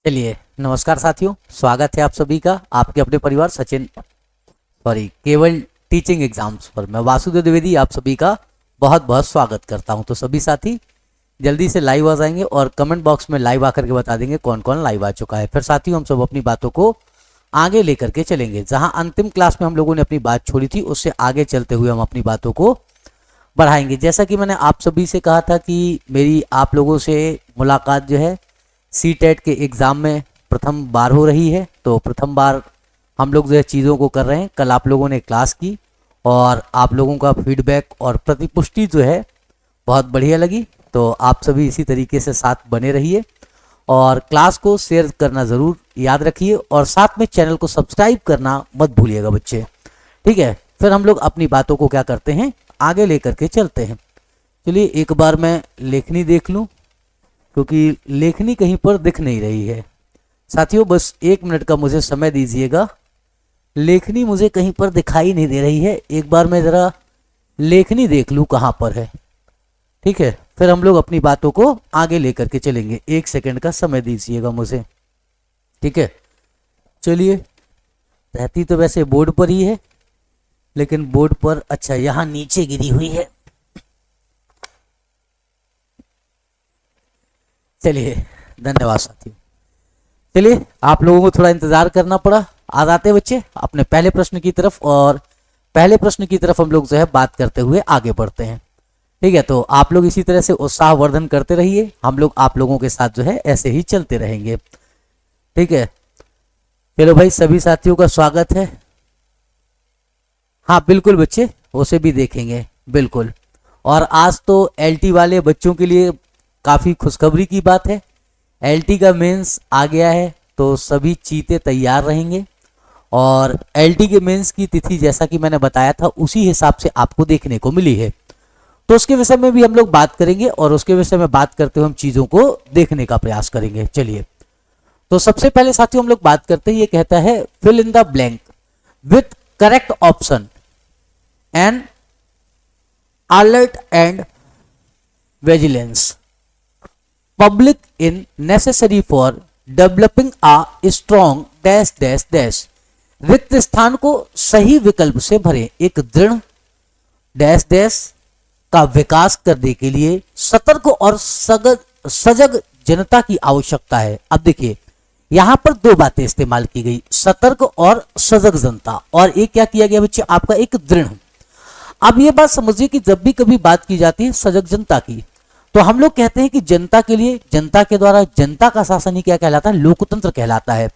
चलिए, नमस्कार साथियों, स्वागत है आप सभी का आपके अपने परिवार केवल टीचिंग एग्जाम्स पर। मैं वासुदेव द्विवेदी आप सभी का बहुत बहुत स्वागत करता हूं। तो सभी साथी जल्दी से लाइव आ जाएंगे और कमेंट बॉक्स में लाइव आकर के बता देंगे कौन कौन लाइव आ चुका है। फिर साथियों हम सब अपनी बातों को आगे लेकर के चलेंगे। जहां अंतिम क्लास में हम लोगों ने अपनी बात छोड़ी थी उससे आगे चलते हुए हम अपनी बातों को बढ़ाएंगे। जैसा कि मैंने आप सभी से कहा था कि मेरी आप लोगों से मुलाकात जो है सीटेट के एग्ज़ाम में प्रथम बार हो रही है। तो प्रथम बार हम लोग जो है चीज़ों को कर रहे हैं। कल आप लोगों ने क्लास की और आप लोगों का फीडबैक और प्रतिपुष्टि जो है बहुत बढ़िया लगी। तो आप सभी इसी तरीके से साथ बने रहिए और क्लास को शेयर करना ज़रूर याद रखिए और साथ में चैनल को सब्सक्राइब करना मत भूलिएगा बच्चे, ठीक है। फिर हम लोग अपनी बातों को क्या करते हैं, आगे लेकर के चलते हैं। चलिए एक बार मैं लेखनी देख लूँ क्योंकि लेखनी कहीं पर दिख नहीं रही है। साथियों बस 1 मिनट का मुझे समय दीजिएगा, लेखनी मुझे कहीं पर दिखाई नहीं दे रही है। एक बार मैं ज़रा लेखनी देख लूँ कहाँ पर है, ठीक है। फिर हम लोग अपनी बातों को आगे लेकर के चलेंगे। 1 सेकंड का समय दीजिएगा मुझे, ठीक है। चलिए, रहती तो वैसे बोर्ड पर ही है लेकिन बोर्ड पर अच्छा यहाँ नीचे गिरी हुई है। चलिए धन्यवाद साथियों। चलिए आप लोगों को थोड़ा इंतजार करना पड़ा। आ जाते बच्चे अपने पहले प्रश्न की तरफ और पहले प्रश्न की तरफ हम लोग जो है बात करते हुए आगे बढ़ते हैं, ठीक है। तो आप लोग इसी तरह से उत्साहवर्धन करते रहिए, हम लोग आप लोगों के साथ जो है ऐसे ही चलते रहेंगे, ठीक है। चलो भाई सभी साथियों का स्वागत है। हाँ बिल्कुल बच्चे, उसे भी देखेंगे बिल्कुल। और आज तो एलटी वाले बच्चों के लिए काफ़ी खुशखबरी की बात है। एलटी का मेंस आ गया है तो सभी चीते तैयार रहेंगे और एलटी के मेंस की तिथि जैसा कि मैंने बताया था उसी हिसाब से आपको देखने को मिली है। तो उसके विषय में भी हम लोग बात करेंगे और उसके विषय में बात करते हुए हम चीज़ों को देखने का प्रयास करेंगे। चलिए तो सबसे पहले साथियों हम लोग बात करते हैं, ये कहता है fill in the blank with correct option and alert and vigilance public in necessary for developing a strong dash dash dash। रिक्त स्थान को सही विकल्प से भरें, एक दृढ़ डैश डैश का विकास करने के लिए सतर्क और सजग जनता की आवश्यकता है। अब देखिए यहां पर 2 बातें इस्तेमाल की गई, सतर्क और सजग जनता, और एक क्या किया गया बच्चे आपका, एक दृढ़। अब ये बात समझिए कि जब भी कभी बात की जाती है सजग जनता की तो हम लोग कहते हैं कि जनता के लिए, जनता के द्वारा, जनता का शासन ही क्या कहलाता है, लोकतंत्र कहलाता है।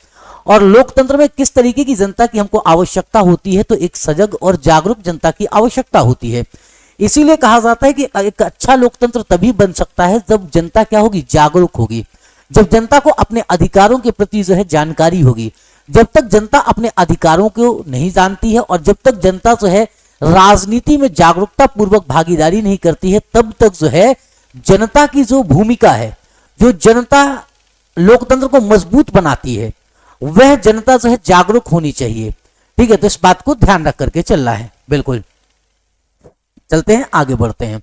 और लोकतंत्र में किस तरीके की जनता की हमको आवश्यकता होती है, तो एक सजग और जागरूक जनता की आवश्यकता होती है। इसीलिए कहा जाता है कि एक अच्छा लोकतंत्र तभी बन सकता है जब जनता क्या होगी, जागरूक होगी, जब जनता को अपने अधिकारों के प्रति जो है जानकारी होगी। जब तक जनता अपने अधिकारों को नहीं जानती है और जब तक जनता जो है राजनीति में जागरूकता पूर्वक भागीदारी नहीं करती है, तब तक जो है जनता की जो भूमिका है, जो जनता लोकतंत्र को मजबूत बनाती है, वह जनता जो है जागरूक होनी चाहिए, ठीक है। तो इस बात को ध्यान रख करके चलना है, बिल्कुल। चलते हैं आगे बढ़ते हैं।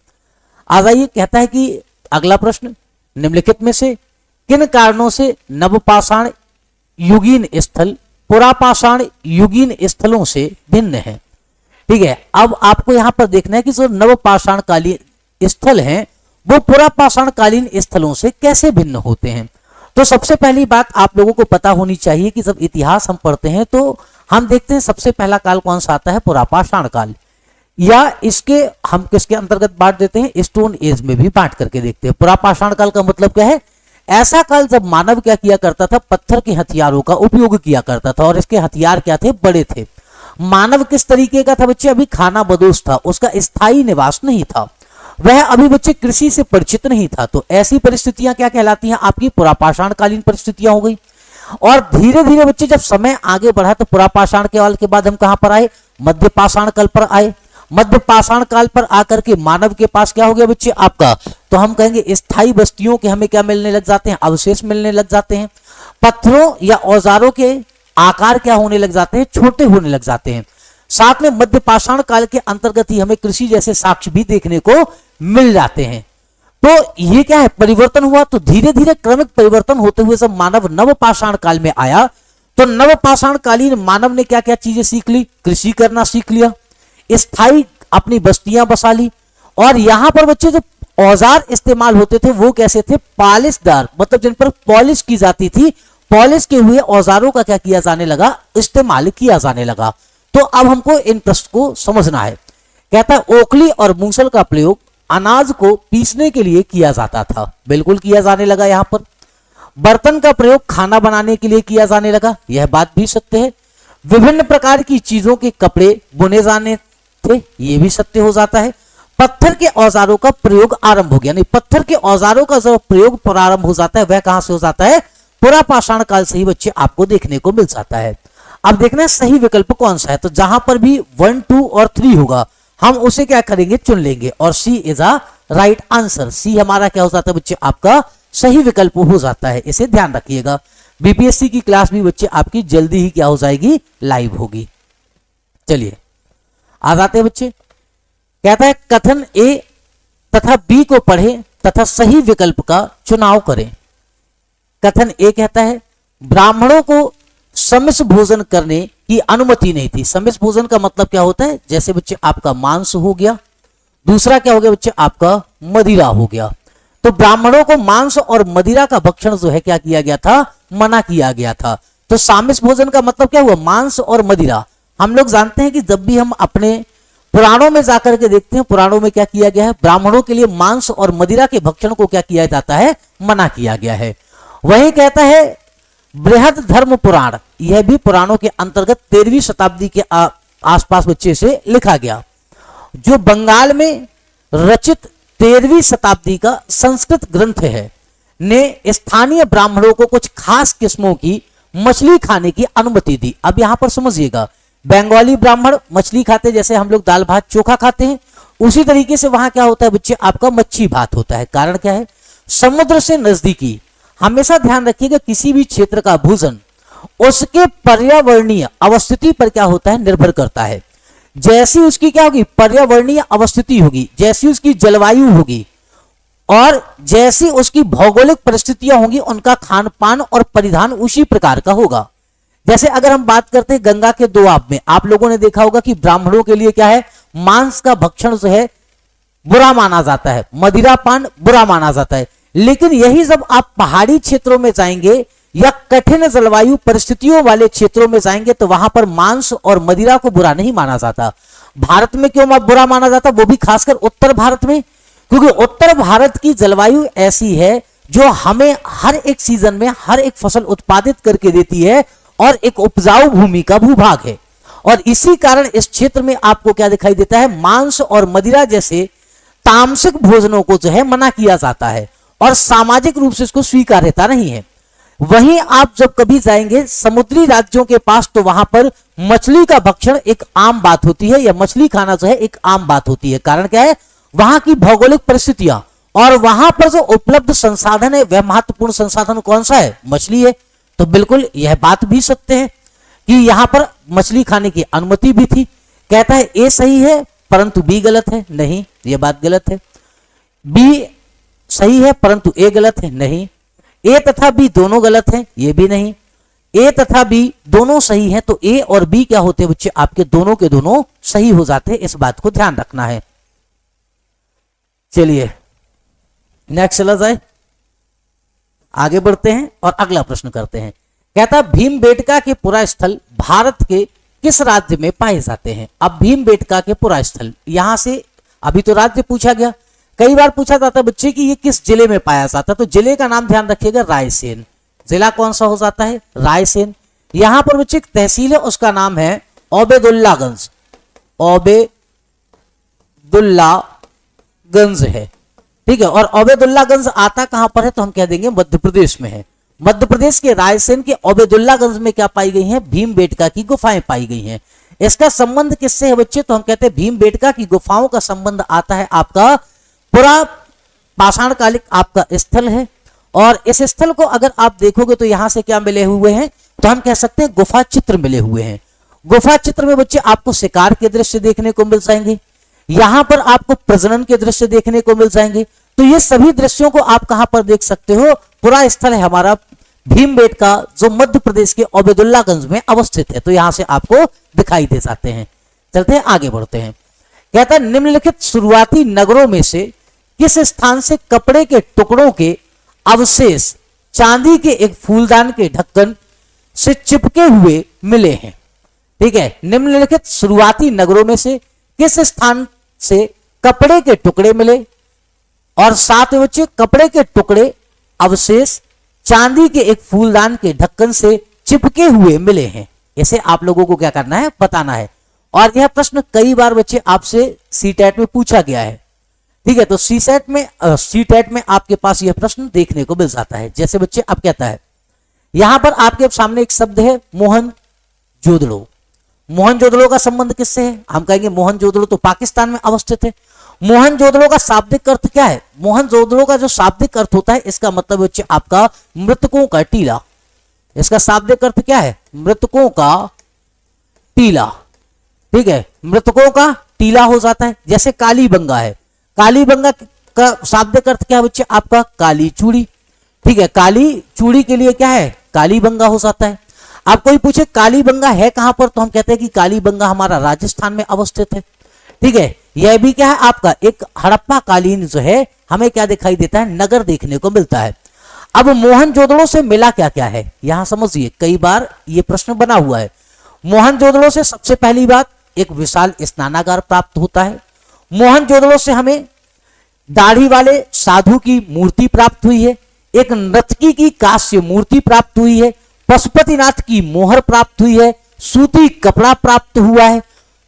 आ जाइए, कहता है कि अगला प्रश्न, निम्नलिखित में से किन कारणों से नवपाषाण युगीन स्थल पुरापाषाण युगीन स्थलों से भिन्न है, ठीक है। अब आपको यहां पर देखना है कि जो नवपाषाण कालीन स्थल हैं वो पुरापाषाण कालीन स्थलों से कैसे भिन्न होते हैं। तो सबसे पहली बात आप लोगों को पता होनी चाहिए कि जब इतिहास हम पढ़ते हैं तो हम देखते हैं सबसे पहला काल कौन सा आता है, पुरापाषाण काल, या इसके हम किसके अंतर्गत बांट देते हैं, स्टोन एज में भी बांट करके देखते हैं। पुरापाषाण काल का मतलब क्या है, ऐसा काल जब मानव क्या किया करता था, पत्थर के हथियारों का उपयोग किया करता था और इसके हथियार क्या थे, बड़े थे। मानव किस तरीके का था बच्चे, अभी खाना बदोश था, उसका स्थायी निवास नहीं था, वह अभी बच्चे कृषि से परिचित नहीं था। तो ऐसी परिस्थितियां क्या कहलाती हैं, आपकी पुरापाषाण कालीन परिस्थितियां हो गई। और धीरे धीरे बच्चे जब समय आगे बढ़ा तो पुरापाषाण काल के बाद हम कहां पर आए, मध्यपाषाण काल पर आए। मध्यपाषाण काल पर आकर के मानव के पास क्या हो गया बच्चे आपका, तो हम कहेंगे स्थायी बस्तियों के हमें क्या मिलने लग जाते हैं, अवशेष मिलने लग जाते हैं। पत्थरों या औजारों के आकार क्या होने लग जाते हैं, छोटे होने लग जाते हैं। साथ में मध्यपाषाण काल के अंतर्गत ही हमें कृषि जैसे साक्ष्य भी देखने को मिल जाते हैं। तो ये क्या है, परिवर्तन हुआ। तो धीरे धीरे क्रमिक परिवर्तन होते हुए जब मानव नवपाषाण काल में आया तो नवपाषाण कालीन मानव ने क्या क्या चीजें सीख ली, कृषि करना सीख लिया, स्थायी अपनी बस्तियां बसा ली। और यहां पर बच्चे जो औजार इस्तेमाल होते थे वो कैसे थे, पॉलिशदार, मतलब जिन पर पॉलिश की जाती थी, पॉलिश के हुए औजारों का क्या किया जाने लगा, इस्तेमाल किया जाने लगा। तो अब हमको इन प्रश्न को समझना है। कहता है ओखली और मूसल का प्रयोग अनाज को पीसने के लिए किया जाता था, बिल्कुल किया जाने लगा। यहां पर बर्तन का प्रयोग खाना बनाने के लिए किया जाने लगा, यह बात भी सत्य है। विभिन्न प्रकार की चीजों के कपड़े बुने जाने थे, यह भी सत्य हो जाता है। पत्थर के औजारों का प्रयोग आरंभ हो गया, नहीं, पत्थर के औजारों का जो प्रयोग प्रारंभ हो जाता है वह कहां से हो जाता है, पुरा पाषाण काल से ही बच्चे आपको देखने को मिल जाता है। अब देखना है सही विकल्प कौन सा है। तो जहां पर भी 1, 2 और 3 होगा हम उसे क्या करेंगे, चुन लेंगे, और सी इज अ राइट आंसर। सी हमारा क्या हो जाता है बच्चे, आपका सही विकल्प हो जाता है, इसे ध्यान रखिएगा। बीपीएससी की क्लास भी बच्चे आपकी जल्दी ही क्या हो जाएगी, लाइव होगी। चलिए आ जाते हैं बच्चे। कहता है कथन ए तथा बी को पढ़ें तथा सही विकल्प का चुनाव करें। कथन ए कहता है ब्राह्मणों को समिश्र भोजन करने की अनुमति नहीं थी। समिश्र भोजन का मतलब क्या होता है, जैसे बच्चे आपका मांस हो गया, दूसरा क्या हो गया बच्चे, आपका मदिरा हो गया। तो ब्राह्मणों को मांस और मदिरा का भक्षण जो है क्या किया गया था, मना किया गया था। तो सामिश्र भोजन का मतलब क्या हुआ, मांस और मदिरा। हम लोग जानते हैं कि जब भी हम अपने पुराणों में जाकर के देखते हैं, पुराणों में क्या किया गया है, ब्राह्मणों के लिए मांस और मदिरा के भक्षण को क्या किया जाता है, मना किया गया है। वही कहता है बृहद धर्म पुराण, यह भी पुराणों के अंतर्गत 13वीं शताब्दी के आसपास बच्चे से लिखा गया, जो बंगाल में रचित 13वीं शताब्दी का संस्कृत ग्रंथ है, ने स्थानीय ब्राह्मणों को कुछ खास किस्मों की मछली खाने की अनुमति दी। अब यहां पर समझिएगा, बंगाली ब्राह्मण मछली खाते, जैसे हम लोग दाल भात चोखा खाते हैं, उसी तरीके से वहां क्या होता है बच्चे, आपका मच्छी भात होता है। कारण क्या है, समुद्र से नजदीकी। हमेशा ध्यान रखिएगा किसी भी क्षेत्र का भोजन उसके पर्यावरणीय अवस्थिति पर क्या होता है, निर्भर करता है। जैसी उसकी क्या होगी, पर्यावरणीय अवस्थिति होगी, जैसी उसकी जलवायु होगी और जैसी उसकी भौगोलिक परिस्थितियां होंगी, उनका खान पान और परिधान उसी प्रकार का होगा। जैसे अगर हम बात करते हैं गंगा के दोआब में, आप लोगों ने देखा होगा कि ब्राह्मणों के लिए क्या है, मांस का भक्षण जो है बुरा माना जाता है, मदिरा पान बुरा माना जाता है। लेकिन यही जब आप पहाड़ी क्षेत्रों में जाएंगे या कठिन जलवायु परिस्थितियों वाले क्षेत्रों में जाएंगे तो वहां पर मांस और मदिरा को बुरा नहीं माना जाता। भारत में क्यों बुरा माना जाता, वो भी खासकर उत्तर भारत में, क्योंकि उत्तर भारत की जलवायु ऐसी है जो हमें हर एक सीजन में हर एक फसल उत्पादित करके देती है और एक उपजाऊ भूमि का भूभाग है। और इसी कारण इस क्षेत्र में आपको क्या दिखाई देता है, मांस और मदिरा जैसे तामसिक भोजनों को जो है मना किया जाता है और सामाजिक रूप से इसको स्वीकार्यता नहीं है। वहीं आप जब कभी जाएंगे समुद्री राज्यों के पास तो वहां पर मछली का भक्षण एक आम बात होती है, या मछली खाना जो है एक आम बात होती है। कारण क्या है, वहां की भौगोलिक परिस्थितियां और वहां पर जो उपलब्ध संसाधन है वह महत्वपूर्ण संसाधन कौन सा है, मछली है। तो बिल्कुल यह बात भी सत्य है कि यहां पर मछली खाने की अनुमति भी थी। कहता है ए सही है परंतु बी गलत है, नहीं, यह बात गलत है। बी सही है परंतु ए गलत है, नहीं। ए तथा बी दोनों गलत हैं, ये भी नहीं। ए तथा बी दोनों सही हैं, तो ए और बी क्या होते हैं बच्चे, आपके दोनों के दोनों सही हो जाते हैं। इस बात को ध्यान रखना है। चलिए नेक्स्ट चला जाए, आगे बढ़ते हैं और अगला प्रश्न करते हैं। कहता भीमबेटका के पुरा स्थल भारत के किस राज्य में पाए जाते हैं। अब भीमबेटका के पुरा स्थल, यहां से अभी तो राज्य पूछा गया, कई बार पूछा जाता है बच्चे कि ये किस जिले में पाया जाता है, तो जिले का नाम ध्यान रखिएगा, रायसेन। जिला कौन सा हो जाता है, रायसेन। यहां पर बच्चे तहसील है, उसका नाम है ओबेदुल्लागंज, ओबेदुल्लागंज है, ठीक है। और ओबेदुल्लागंज आता कहां पर है, तो हम कह देंगे मध्य प्रदेश में है। मध्य प्रदेश के रायसेन के ओबेदुल्लागंज में क्या पाई गई हैं, भीमबेटका की गुफाएं पाई गई हैं। इसका संबंध किससे है बच्चे, तो हम कहते हैं भीमबेटका की गुफाओं का संबंध आता है आपका पुरा पाषाण कालिक आपका स्थल है। और इस स्थल को अगर आप देखोगे तो यहां से क्या मिले हुए हैं, तो हम कह सकते हैं गुफा चित्र मिले हुए हैं। गुफा चित्र में बच्चे आपको शिकार के दृश्य देखने को मिल जाएंगे, यहां पर आपको प्रजनन के दृश्य देखने को मिल जाएंगे। तो ये सभी दृश्यों को आप कहां पर देख सकते हो, पूरा स्थल है हमारा भीमबेटका, जो मध्य प्रदेश के ओबेदुल्लागंज में अवस्थित है। तो यहां से आपको दिखाई दे जाते हैं। चलते हैं आगे बढ़ते हैं। कहता है निम्नलिखित शुरुआती नगरों में से किस स्थान से कपड़े के टुकड़ों के अवशेष चांदी के एक फूलदान के ढक्कन से चिपके हुए मिले हैं। ठीक है, निम्नलिखित शुरुआती नगरों में से किस स्थान से कपड़े के टुकड़े मिले, और साथ में बच्चे कपड़े के टुकड़े अवशेष चांदी के एक फूलदान के ढक्कन से चिपके हुए मिले हैं। ऐसे आप लोगों को क्या करना है, बताना है। और यह प्रश्न कई बार बच्चे आपसे सीटेट में पूछा गया है। ठीक है, तो सीटेट में आपके पास यह प्रश्न देखने को मिल जाता है। जैसे बच्चे अब कहता है, यहां पर आपके सामने एक शब्द है मोहनजोदड़ो। मोहनजोदड़ो का संबंध किससे है? हम कहेंगे मोहनजोदड़ो तो पाकिस्तान में अवस्थित है। मोहनजोदड़ो का शाब्दिक अर्थ क्या है? मोहनजोदड़ो का जो शाब्दिक अर्थ होता है, इसका मतलब बच्चे आपका मृतकों का टीला। इसका शाब्दिक अर्थ क्या है? मृतकों का टीला। ठीक है, मृतकों का टीला हो जाता है। जैसे कालीबंगा है, कालीबंगा का शाब्दिक अर्थ क्या है बच्चे? आपका काली चूड़ी। ठीक है, काली चूड़ी के लिए क्या है? कालीबंगा हो जाता है। आप कोई पूछे कालीबंगा है कहां पर, तो हम कहते हैं कि कालीबंगा हमारा राजस्थान में अवस्थित है। ठीक है, यह भी क्या है आपका एक हड़प्पा कालीन जो है, हमें क्या दिखाई देता है? नगर देखने को मिलता है। अब मोहनजोदड़ो से मिला क्या क्या है, यहां समझिए, कई बार यह प्रश्न बना हुआ है। मोहनजोदड़ो से सबसे पहली बात एक विशाल स्नानागार प्राप्त होता है। मोहनजोदड़ो से हमें दाढ़ी वाले साधु की मूर्ति प्राप्त हुई है, एक नर्तकी की कांस्य मूर्ति प्राप्त हुई है, पशुपतिनाथ की मोहर प्राप्त हुई है, सूती कपड़ा प्राप्त हुआ है।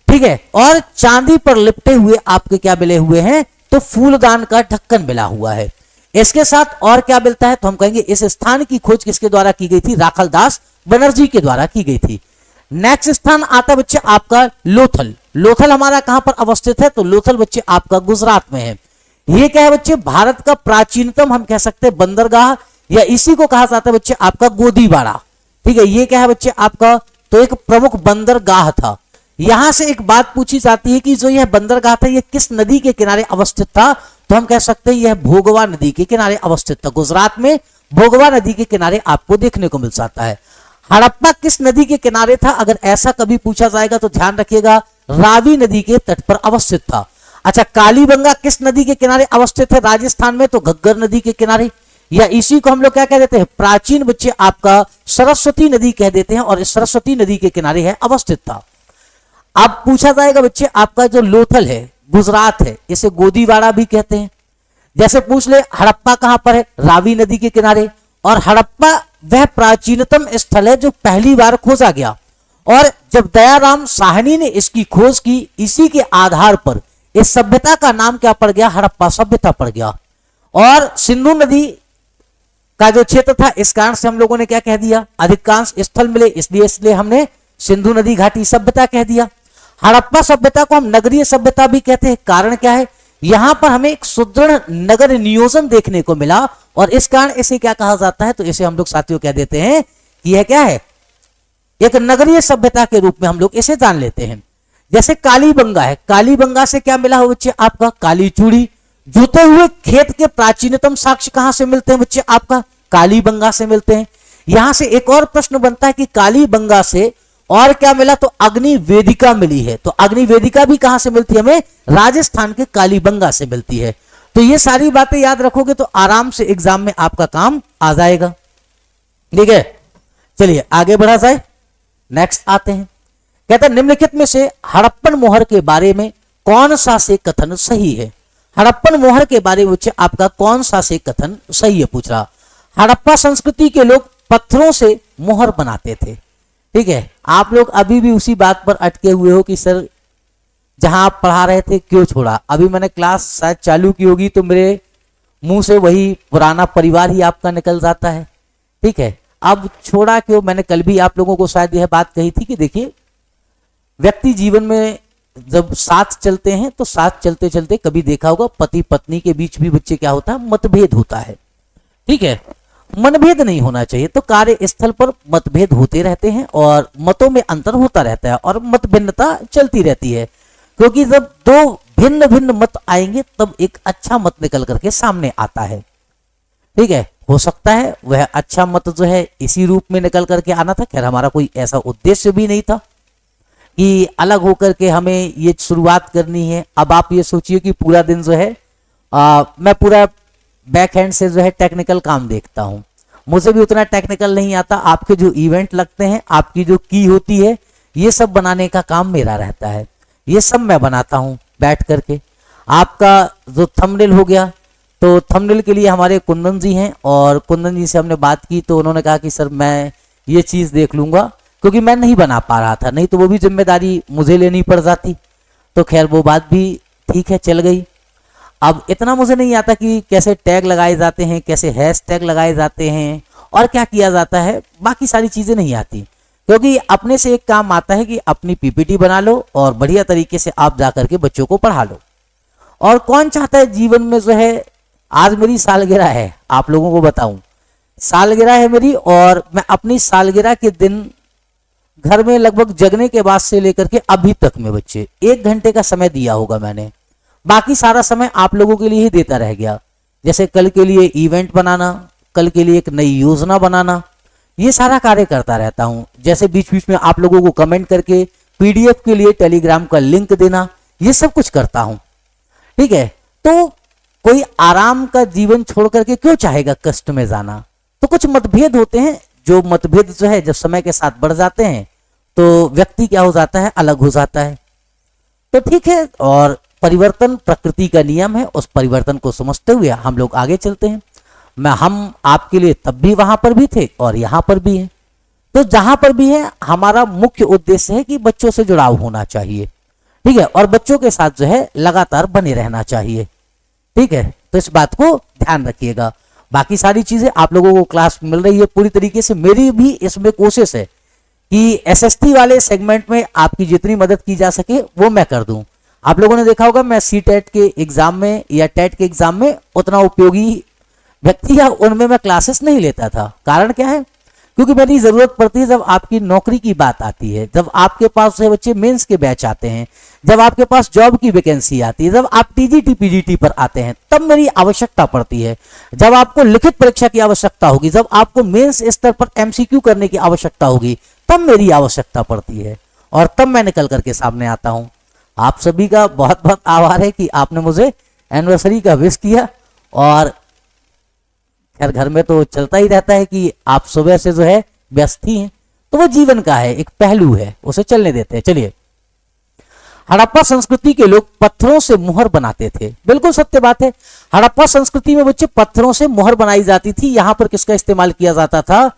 ठीक है, और चांदी पर लिपटे हुए आपके क्या मिले हुए हैं? तो फूलदान का ढक्कन मिला हुआ है। इसके साथ और क्या मिलता है? तो हम कहेंगे इस स्थान की खोज किसके द्वारा की गई थी? राखलदास बनर्जी के द्वारा की गई थी। नेक्स्ट स्थान आता बच्चे आपका लोथल। लोथल हमारा कहां पर अवस्थित है? तो लोथल बच्चे आपका गुजरात में है। ये क्या है बच्चे? भारत का प्राचीनतम हम कह सकते हैं बंदरगाह, या इसी को कहा जाता है बच्चे आपका गोदीबाड़ा। ठीक है, ये क्या है बच्चे आपका? तो एक प्रमुख बंदरगाह था। यहां से एक बात पूछी जाती है कि जो यह बंदरगाह था, यह किस नदी के किनारे अवस्थित था? तो हम कह सकते हैं यह भोगवा नदी के किनारे अवस्थित था। गुजरात में भोगवा नदी के किनारे आपको देखने को मिल जाता है। हड़प्पा किस नदी के किनारे था? अगर ऐसा कभी पूछा जाएगा तो ध्यान रखिएगा, रावी नदी के तट पर अवस्थित था। अच्छा, कालीबंगा किस नदी के किनारे अवस्थित है राजस्थान में? तो घग्गर नदी के किनारे, या इसी को हम लोग क्या कह देते हैं? प्राचीन बच्चे आपका सरस्वती नदी कह देते हैं, और इस सरस्वती नदी के किनारे है अवस्थित था। अब पूछा जाएगा बच्चे आपका जो लोथल है, गुजरात है, इसे गोदीबाड़ा भी कहते हैं। जैसे पूछ ले हड़प्पा कहां पर है? रावी नदी के किनारे। और हड़प्पा वह प्राचीनतम स्थल है जो पहली बार खोजा गया, और जब दयाराम साहनी ने इसकी खोज की, इसी के आधार पर इस सभ्यता का नाम क्या पड़ गया? हड़प्पा सभ्यता पड़ गया। और सिंधु नदी का जो क्षेत्र था, इस कारण से हम लोगों ने क्या कह दिया? अधिकांश स्थल मिले, इसलिए हमने सिंधु नदी घाटी सभ्यता कह दिया। हड़प्पा सभ्यता को हम नगरीय सभ्यता भी कहते हैं। कारण क्या है? यहां पर हमें एक सुदृढ़ नगर नियोजन देखने को मिला, और इस कारण इसे क्या कहा जाता है? तो इसे हम लोग साथियों कह देते हैं कि यह क्या है? एक नगरीय सभ्यता के रूप में हम लोग इसे जान लेते हैं। जैसे कालीबंगा है, कालीबंगा से क्या मिला हो बच्चे? आपका काली चूड़ी। जूते हुए खेत के प्राचीनतम साक्ष्य कहां से मिलते हैं बच्चे? आपका कालीबंगा से मिलते हैं। यहां से एक और प्रश्न बनता है कि कालीबंगा से और क्या मिला? तो अग्नि वेदिका मिली है। तो अग्नि वेदिका भी कहां से मिलती है हमें? राजस्थान के कालीबंगा से मिलती है। तो ये सारी बातें याद रखोगे तो आराम से एग्जाम में आपका काम आ जाएगा। ठीक है, चलिए आगे बढ़ा जाए। नेक्स्ट आते हैं। कहता है निम्नलिखित में से हड़प्पन मोहर के बारे में कौन सा से कथन सही है? हड़प्पन मोहर के बारे में आपका कौन सा से कथन सही है पूछ रहा। हड़प्पा संस्कृति के लोग पत्थरों से मोहर बनाते थे। ठीक है, आप लोग अभी भी उसी बात पर अटके हुए हो कि सर जहां आप पढ़ा रहे थे क्यों छोड़ा। अभी मैंने क्लास शायद चालू की होगी तो मेरे मुंह से वही पुराना परिवार ही आपका निकल जाता है। ठीक है, अब छोड़ा क्यों? मैंने कल भी आप लोगों को शायद यह बात कही थी कि देखिए, व्यक्ति जीवन में जब साथ चलते हैं तो साथ चलते चलते कभी देखा होगा पति पत्नी के बीच भी बच्चे क्या होता है? मतभेद होता है। ठीक है, मनभेद नहीं होना चाहिए। तो कार्य स्थल पर मतभेद होते रहते हैं और मतों में अंतर होता रहता है और मत भिन्नता चलती रहती है, क्योंकि जब दो भिन्न भिन्न मत आएंगे तब एक अच्छा मत निकल करके सामने आता है। ठीक है, हो सकता है वह अच्छा मत जो है इसी रूप में निकल करके आना था। खैर हमारा कोई ऐसा उद्देश्य भी नहीं था कि अलग होकर के हमें ये शुरुआत करनी है। अब आप ये सोचिए कि पूरा दिन जो है मैं पूरा बैक हैंड से जो है टेक्निकल काम देखता हूँ, मुझे भी उतना टेक्निकल नहीं आता। आपके जो इवेंट लगते हैं, आपकी जो की होती है, ये सब बनाने का काम मेरा रहता है, ये सब मैं बनाता हूँ बैठ करके। आपका जो थंबनेल हो गया, तो थंबनेल के लिए हमारे कुंदन जी हैं, और कुंदन जी से हमने बात की तो उन्होंने कहा कि सर मैं ये चीज़ देख लूँगा, क्योंकि मैं नहीं बना पा रहा था, नहीं तो वो भी जिम्मेदारी मुझे लेनी पड़ जाती। तो खैर वो बात भी ठीक है, चल गई। अब इतना मुझे नहीं आता कि कैसे टैग लगाए जाते हैं, कैसे हैश टैग लगाए जाते हैं और क्या किया जाता है, बाकी सारी चीज़ें नहीं आती। क्योंकि अपने से एक काम आता है कि अपनी पीपीटी बना लो और बढ़िया तरीके से आप जा करके बच्चों को पढ़ा लो। और कौन चाहता है जीवन में जो है, आज मेरी सालगिरह है, आप लोगों को बताऊं, सालगिरह है मेरी, और मैं अपनी सालगिरह के दिन घर में लगभग जगने के बाद से लेकर के अभी तक में बच्चे 1 घंटे का समय दिया होगा मैंने, बाकी सारा समय आप लोगों के लिए ही देता रह गया। जैसे कल के लिए इवेंट बनाना, कल के लिए एक नई योजना बनाना, ये सारा कार्य करता रहता हूं। जैसे बीच बीच में आप लोगों को कमेंट करके पीडीएफ के लिए टेलीग्राम का लिंक देना, ये सब कुछ करता हूं। ठीक है, तो कोई आराम का जीवन छोड़ करके क्यों चाहेगा कष्ट में जाना। तो कुछ मतभेद होते हैं, जो मतभेद जो है जब समय के साथ बढ़ जाते हैं तो व्यक्ति क्या हो जाता है, अलग हो जाता है। तो ठीक है, और परिवर्तन प्रकृति का नियम है, उस परिवर्तन को समझते हुए हम लोग आगे चलते हैं। हम आपके लिए तब भी वहां पर भी थे और यहां पर भी हैं। तो जहां पर भी है हमारा मुख्य उद्देश्य है कि बच्चों से जुड़ाव होना चाहिए। ठीक है, और बच्चों के साथ जो है लगातार बने रहना चाहिए। ठीक है, तो इस बात को ध्यान रखिएगा। बाकी सारी चीजें आप लोगों को क्लास मिल रही है पूरी तरीके से। मेरी भी इसमें कोशिश है कि एसएसटी वाले सेगमेंट में आपकी जितनी मदद की जा सके वो मैं कर दूं। आप लोगों ने देखा होगा मैं सीटेट के एग्जाम में या टेट के एग्जाम में उतना उपयोगी व्यक्ति या उनमें मैं क्लासेस नहीं लेता था। कारण क्या है, क्योंकि मेरी जरूरत पड़ती है जब आपकी नौकरी की बात आती है, जब आपके पास से बच्चे मेंस के बैच आते हैं, जब आपके पास जॉब की वैकेंसी आती है, जब आप टीजीटी पीजीटी पर आते हैं, तब मेरी आवश्यकता पड़ती है। जब आपको लिखित परीक्षा की आवश्यकता होगी, जब आपको मेंस स्तर पर एमसीक्यू करने की आवश्यकता होगी, तब मेरी आवश्यकता पड़ती है और तब मैं निकल करके सामने आता हूं। आप सभी का बहुत बहुत आभार है कि आपने मुझे एनिवर्सरी का विश किया। और खैर घर में तो चलता ही रहता है कि आप सुबह से जो है व्यस्त ही हैं, तो वो जीवन का है, एक पहलू है, उसे चलने देते हैं। चलिए, हड़प्पा संस्कृति के लोग पत्थरों से मुहर बनाते थे। बिल्कुल सत्य बात है, हड़प्पा संस्कृति में बच्चे पत्थरों से मुहर बनाई जाती थी। यहां पर किसका इस्तेमाल किया जाता था,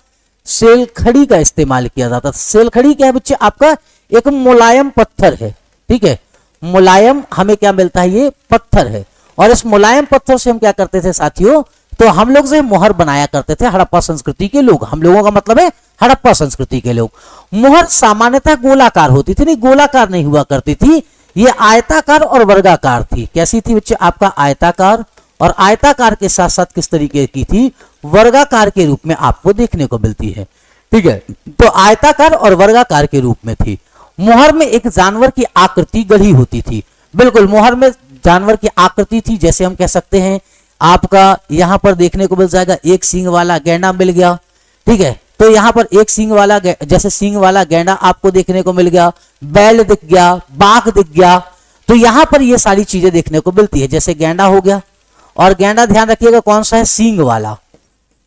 सेलखड़ी का इस्तेमाल किया जाता था। सेलखड़ी क्या है बच्चे, आपका एक मुलायम पत्थर है। ठीक है, मुलायम हमें क्या मिलता है, ये पत्थर है, और इस मुलायम पत्थर से हम क्या करते थे साथियों, तो हम लोग से मुहर बनाया करते थे हड़प्पा संस्कृति के लोग। हम लोगों का मतलब है हड़प्पा संस्कृति के लोग। मुहर सामान्यतः गोलाकार होती थी, नहीं गोलाकार नहीं हुआ करती थी, ये आयताकार और वर्गाकार थी। कैसी थी बच्चे, आपका आयताकार, और आयताकार के साथ साथ किस तरीके की थी, वर्गाकार के रूप में आपको देखने को मिलती है। ठीक है, तो आयताकार और वर्गाकार के रूप में थी। मुहर में एक जानवर की आकृति गढ़ी होती थी। बिल्कुल, मुहर में जानवर की आकृति थी। जैसे हम कह सकते हैं आपका यहां पर देखने को मिल जाएगा एक सींग वाला गैंडा मिल गया। ठीक है, तो यहां पर एक सींग वाला, जैसे सींग वाला गैंडा आपको देखने को मिल गया, बैल दिख गया, बाघ दिख गया। तो यहां पर ये सारी चीजें देखने को मिलती है। जैसे गैंडा हो गया, और गैंडा ध्यान रखिएगा कौन सा है, सींग वाला।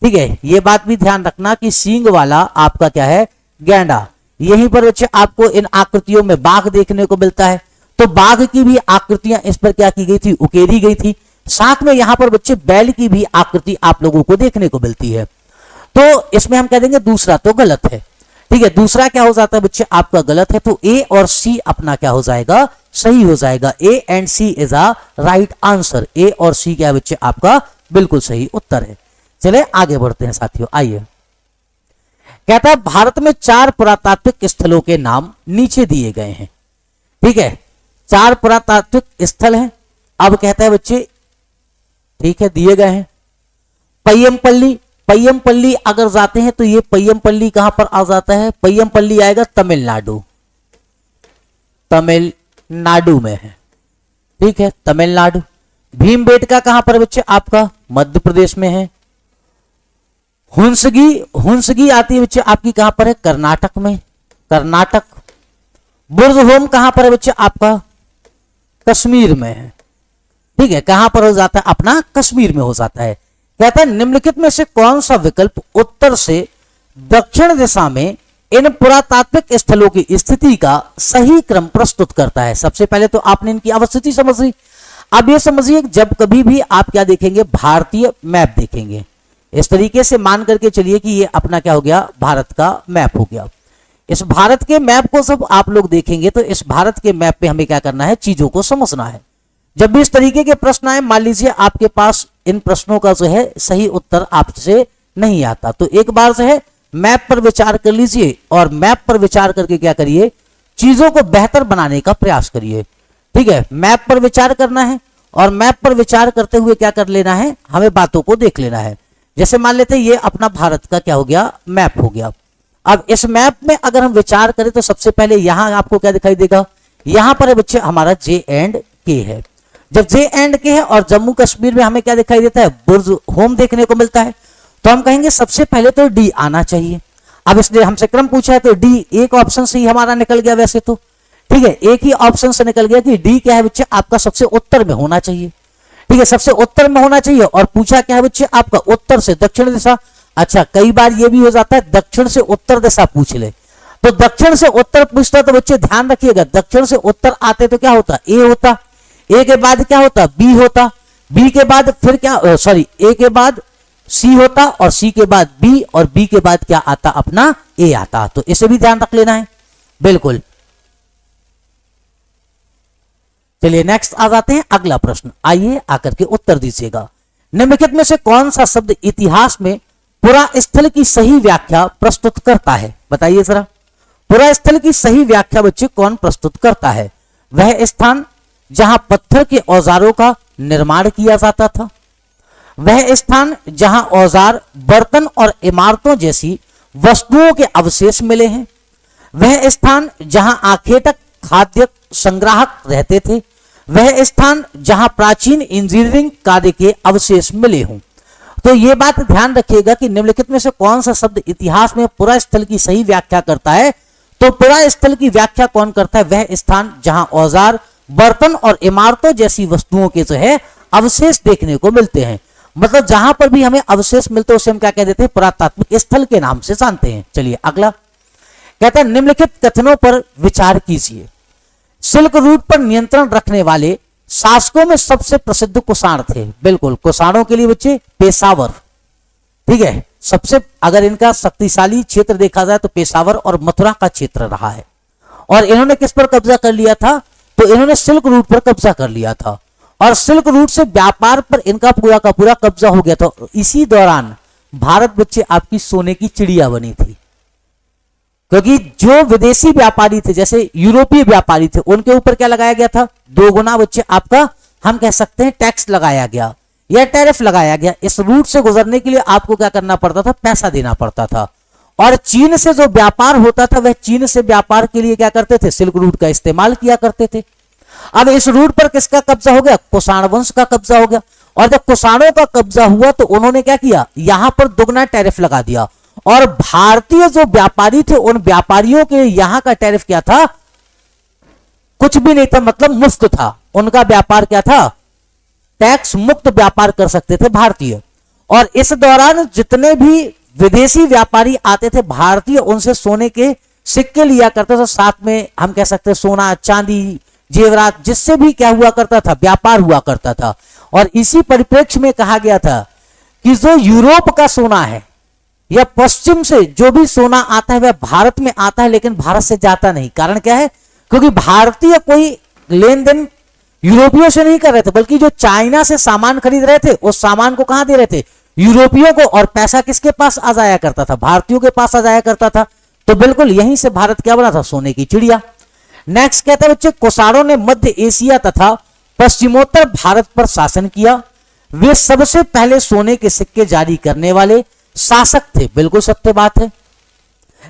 ठीक है, ये बात भी ध्यान रखना कि सींग वाला आपका क्या है, गैंडा। यहीं पर बच्चे आपको इन आकृतियों में बाघ देखने को मिलता है। तो बाघ की भी आकृतियां इस पर क्या की गई थी, उकेरी गई थी। साथ में यहां पर बच्चे बैल की भी आकृति आप लोगों को देखने को मिलती है। तो इसमें हम कह देंगे दूसरा तो गलत है। ठीक है, दूसरा क्या हो जाता है बच्चे, आपका गलत है। तो ए और सी अपना क्या हो जाएगा, सही हो जाएगा। A and C is a right answer. A और सी क्या है बच्चे, आपका बिल्कुल सही उत्तर है। चले आगे बढ़ते हैं साथियों, आइए। कहता है भारत में 4 पुरातात्विक स्थलों के नाम नीचे दिए गए हैं। ठीक है, 4 पुरातात्विक स्थल हैं। अब कहता है बच्चे, ठीक है, दिए गए हैं। पय्यमपल्ली, पय्यमपल्ली अगर जाते हैं तो ये पय्यमपल्ली कहां पर आ जाता है, पय्यमपल्ली आएगा तमिलनाडु, तमिलनाडु में है। ठीक है, तमिलनाडु। भीमबेटका कहां पर बच्चे आपका मध्य प्रदेश में है। हुंसगी, हुंसगी आती है बच्चे आपकी कहां पर है, कर्नाटक में, कर्नाटक। बुर्ज होम कहां पर है बच्चे आपका, कश्मीर में है। ठीक है, कहां पर हो जाता है अपना, कश्मीर में हो जाता है। कहता है निम्नलिखित में से कौन सा विकल्प उत्तर से दक्षिण दिशा में इन पुरातात्विक स्थलों की स्थिति का सही क्रम प्रस्तुत करता है। सबसे पहले तो आपने इनकी अवस्थिति समझ ली। अब ये समझिए जब कभी भी आप क्या देखेंगे, भारतीय मैप देखेंगे, इस तरीके से मान करके चलिए कि ये अपना क्या हो गया, भारत का मैप हो गया। इस भारत के मैप को जब आप लोग देखेंगे तो इस भारत के मैप पे हमें क्या करना है, चीजों को समझना है। जब भी इस तरीके के प्रश्न आए, मान लीजिए आपके पास इन प्रश्नों का जो है सही उत्तर आपसे नहीं आता, तो एक बार जो है मैप पर विचार कर लीजिए और मैप पर विचार करके क्या करिए, चीजों को बेहतर बनाने का प्रयास करिए। ठीक है, मैप पर विचार करना है और मैप पर विचार करते हुए क्या कर लेना है, हमें बातों को देख लेना है। जैसे मान लेते हैं ये अपना भारत का क्या हो गया, मैप हो गया। अब इस मैप में अगर हम विचार करें तो सबसे पहले यहां आपको क्या दिखाई देगा, यहां पर है बच्चे हमारा J&K है। जब J&K है और जम्मू कश्मीर में हमें क्या दिखाई देता है, बुर्ज होम देखने को मिलता है, तो हम कहेंगे सबसे पहले तो डी आना चाहिए। अब इसने हमसे क्रम पूछा है तो डी एक ऑप्शन से ही हमारा निकल गया वैसे तो। ठीक है, एक ही ऑप्शन से निकल गया कि डी क्या है बच्चे आपका सबसे उत्तर में होना चाहिए। ठीक है, सबसे उत्तर में होना चाहिए और पूछा क्या है बच्चे आपका उत्तर से दक्षिण दिशा। अच्छा, कई बार ये भी हो जाता है दक्षिण से उत्तर दिशा पूछ ले, तो दक्षिण से उत्तर पूछता तो बच्चे ध्यान रखिएगा दक्षिण से उत्तर आते तो क्या होता, ए होता, ए के बाद क्या होता, बी होता, बी के बाद फिर क्या, सॉरी ए के बाद सी होता और सी के बाद बी और बी के बाद क्या आता अपना, ए आता। तो इसे भी ध्यान रख लेना है, बिल्कुल। चलिए नेक्स्ट आ जाते हैं, अगला प्रश्न, आइए आकर के उत्तर दीजिएगा। निम्नलिखित में से कौन सा शब्द इतिहास में पुरा स्थल की सही व्याख्या प्रस्तुत करता है, बताइए जरा। पुरा स्थल की सही व्याख्या बच्चे कौन प्रस्तुत करता है, वह स्थान जहां पत्थर के औजारों का निर्माण किया जाता था, वह स्थान जहां औजार, बर्तन और इमारतों जैसी वस्तुओं के अवशेष मिले हैं, वह स्थान जहां आखेटक खाद्य संग्राहक रहते थे, वह स्थान जहां प्राचीन इंजीनियरिंग कार्य के अवशेष मिले हों। तो यह बात ध्यान रखिएगा कि निम्नलिखित में से कौन सा शब्द इतिहास में पुरा स्थल की सही व्याख्या करता है, तो पुरा स्थल की व्याख्या कौन करता है, वह स्थान जहां औजार, बर्तन और इमारतों जैसी वस्तुओं के जो है अवशेष देखने को मिलते हैं। मतलब जहां पर भी हमें अवशेष मिलते हैं उसे हम क्या कह देते हैं, पुरातात्विक स्थल के नाम से जानते हैं। चलिए अगला कहता है निम्नलिखित कथनों पर विचार कीजिए। सिल्क रूट पर नियंत्रण रखने वाले शासकों में सबसे प्रसिद्ध कुषाण थे। बिल्कुल, कुषाणों के लिए बच्चे पेशावर, ठीक है, सबसे अगर इनका शक्तिशाली क्षेत्र देखा जाए तो पेशावर और मथुरा का क्षेत्र रहा है। और इन्होंने किस पर कब्जा कर लिया था, तो इन्होंने सिल्क रूट पर कब्जा कर लिया था और सिल्क रूट से व्यापार पर इनका पूरा का पूरा कब्जा हो गया था। इसी दौरान भारत बच्चे आपकी सोने की चिड़िया बनी थी, क्योंकि जो विदेशी व्यापारी थे, जैसे यूरोपीय व्यापारी थे, उनके ऊपर क्या लगाया गया था, 2 गुना बच्चे आपका हम कह सकते हैं टैक्स लगाया गया या टैरिफ लगाया गया। इस रूट से गुजरने के लिए आपको क्या करना पड़ता था, पैसा देना पड़ता था। और चीन से जो व्यापार होता था वह चीन से व्यापार के लिए क्या करते थे, सिल्क रूट का इस्तेमाल किया करते थे। अब इस रूट पर किसका कब्जा हो गया, कुषाण वंश का कब्जा हो गया। और जब कुषाणों का कब्जा हुआ तो उन्होंने क्या किया, यहां पर दुगना टैरिफ लगा दिया और भारतीय जो व्यापारी थे उन व्यापारियों के यहां का टैरिफ क्या था, कुछ भी नहीं था, मतलब मुफ्त था। उनका व्यापार क्या था, टैक्स मुक्त व्यापार कर सकते थे भारतीय। और इस दौरान जितने भी विदेशी व्यापारी आते थे, भारतीय उनसे सोने के सिक्के लिया करते थे, साथ में हम कह सकते हैं सोना, चांदी, जेवरात, जिससे भी क्या हुआ करता था, व्यापार हुआ करता था। और इसी परिप्रेक्ष्य में कहा गया था कि जो यूरोप का सोना है या पश्चिम से जो भी सोना आता है वह भारत में आता है, लेकिन भारत से जाता नहीं। कारण क्या है, क्योंकि भारतीय कोई लेन देन यूरोपियों से नहीं कर रहे थे, बल्कि जो चाइना से सामान खरीद रहे थे उस सामान को कहां दे रहे थे, यूरोपियों को। और पैसा किसके पास आ जाया करता था, भारतीयों के पास आ जाया करता था। तो बिल्कुल यहीं से भारत क्या बना था, सोने की चिड़िया। नेक्स्ट कहता है बच्चे, कुषाणों ने मध्य एशिया तथा पश्चिमोत्तर भारत पर शासन किया। वे सबसे पहले सोने के सिक्के जारी करने वाले शासक थे। बिल्कुल सत्य बात है।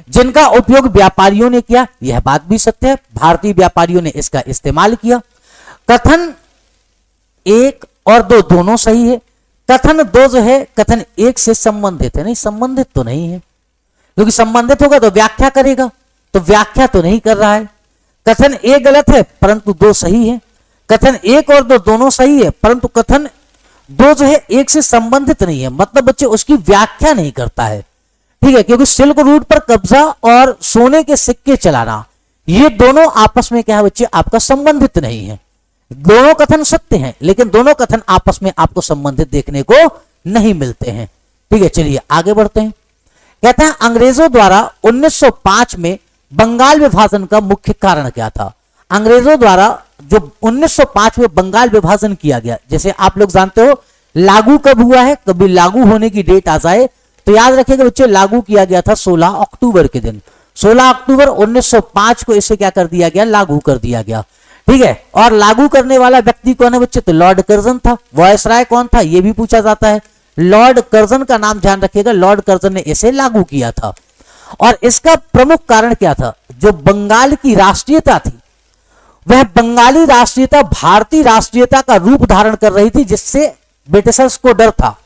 जिनका उपयोग व्यापारियों ने किया, यह बात भी सत्य है, भारतीय व्यापारियों ने इसका इस्तेमाल किया। कथन एक और दो दोनों सही है। कथन दो जो है कथन एक से संबंधित है, नहीं संबंधित तो नहीं है, क्योंकि संबंधित होगा तो व्याख्या करेगा, तो व्याख्या तो नहीं कर रहा है। कथन एक गलत है परंतु दो सही है। कथन एक और दो दोनों सही है परंतु कथन दो जो है एक से संबंधित नहीं है, मतलब बच्चे उसकी व्याख्या नहीं करता है। ठीक है, क्योंकि सिल्क रूट पर कब्जा और सोने के सिक्के चलाना, ये दोनों आपस में क्या है बच्चे, आपका संबंधित नहीं है। दोनों कथन सत्य हैं लेकिन दोनों कथन आपस में आपको संबंधित देखने को नहीं मिलते हैं। ठीक है, चलिए आगे बढ़ते हैं। कहते हैं अंग्रेजों द्वारा 1905 में बंगाल विभाजन का मुख्य कारण क्या था। अंग्रेजों द्वारा जो 1905 में बंगाल विभाजन किया गया, जैसे आप लोग जानते हो लागू कब हुआ है, कभी लागू होने की डेट आ जाए तो याद रखिएगा बच्चे, लागू किया गया था 16 अक्टूबर के दिन। 16 अक्टूबर 1905 को इसे क्या कर दिया गया, लागू कर दिया गया। ठीक है, और लागू करने वाला व्यक्ति कौन है बच्चे, तो लॉर्ड कर्जन था। वायसराय कौन था यह भी पूछा जाता है, लॉर्ड कर्जन का नाम ध्यान रखिएगा, लॉर्ड कर्जन ने इसे लागू किया था। और इसका प्रमुख कारण क्या था, जो बंगाल की राष्ट्रीयता थी वह बंगाली राष्ट्रीयता भारतीय राष्ट्रीयता का रूप धारण कर रही थी, जिससे ब्रिटिशर्स को डर था।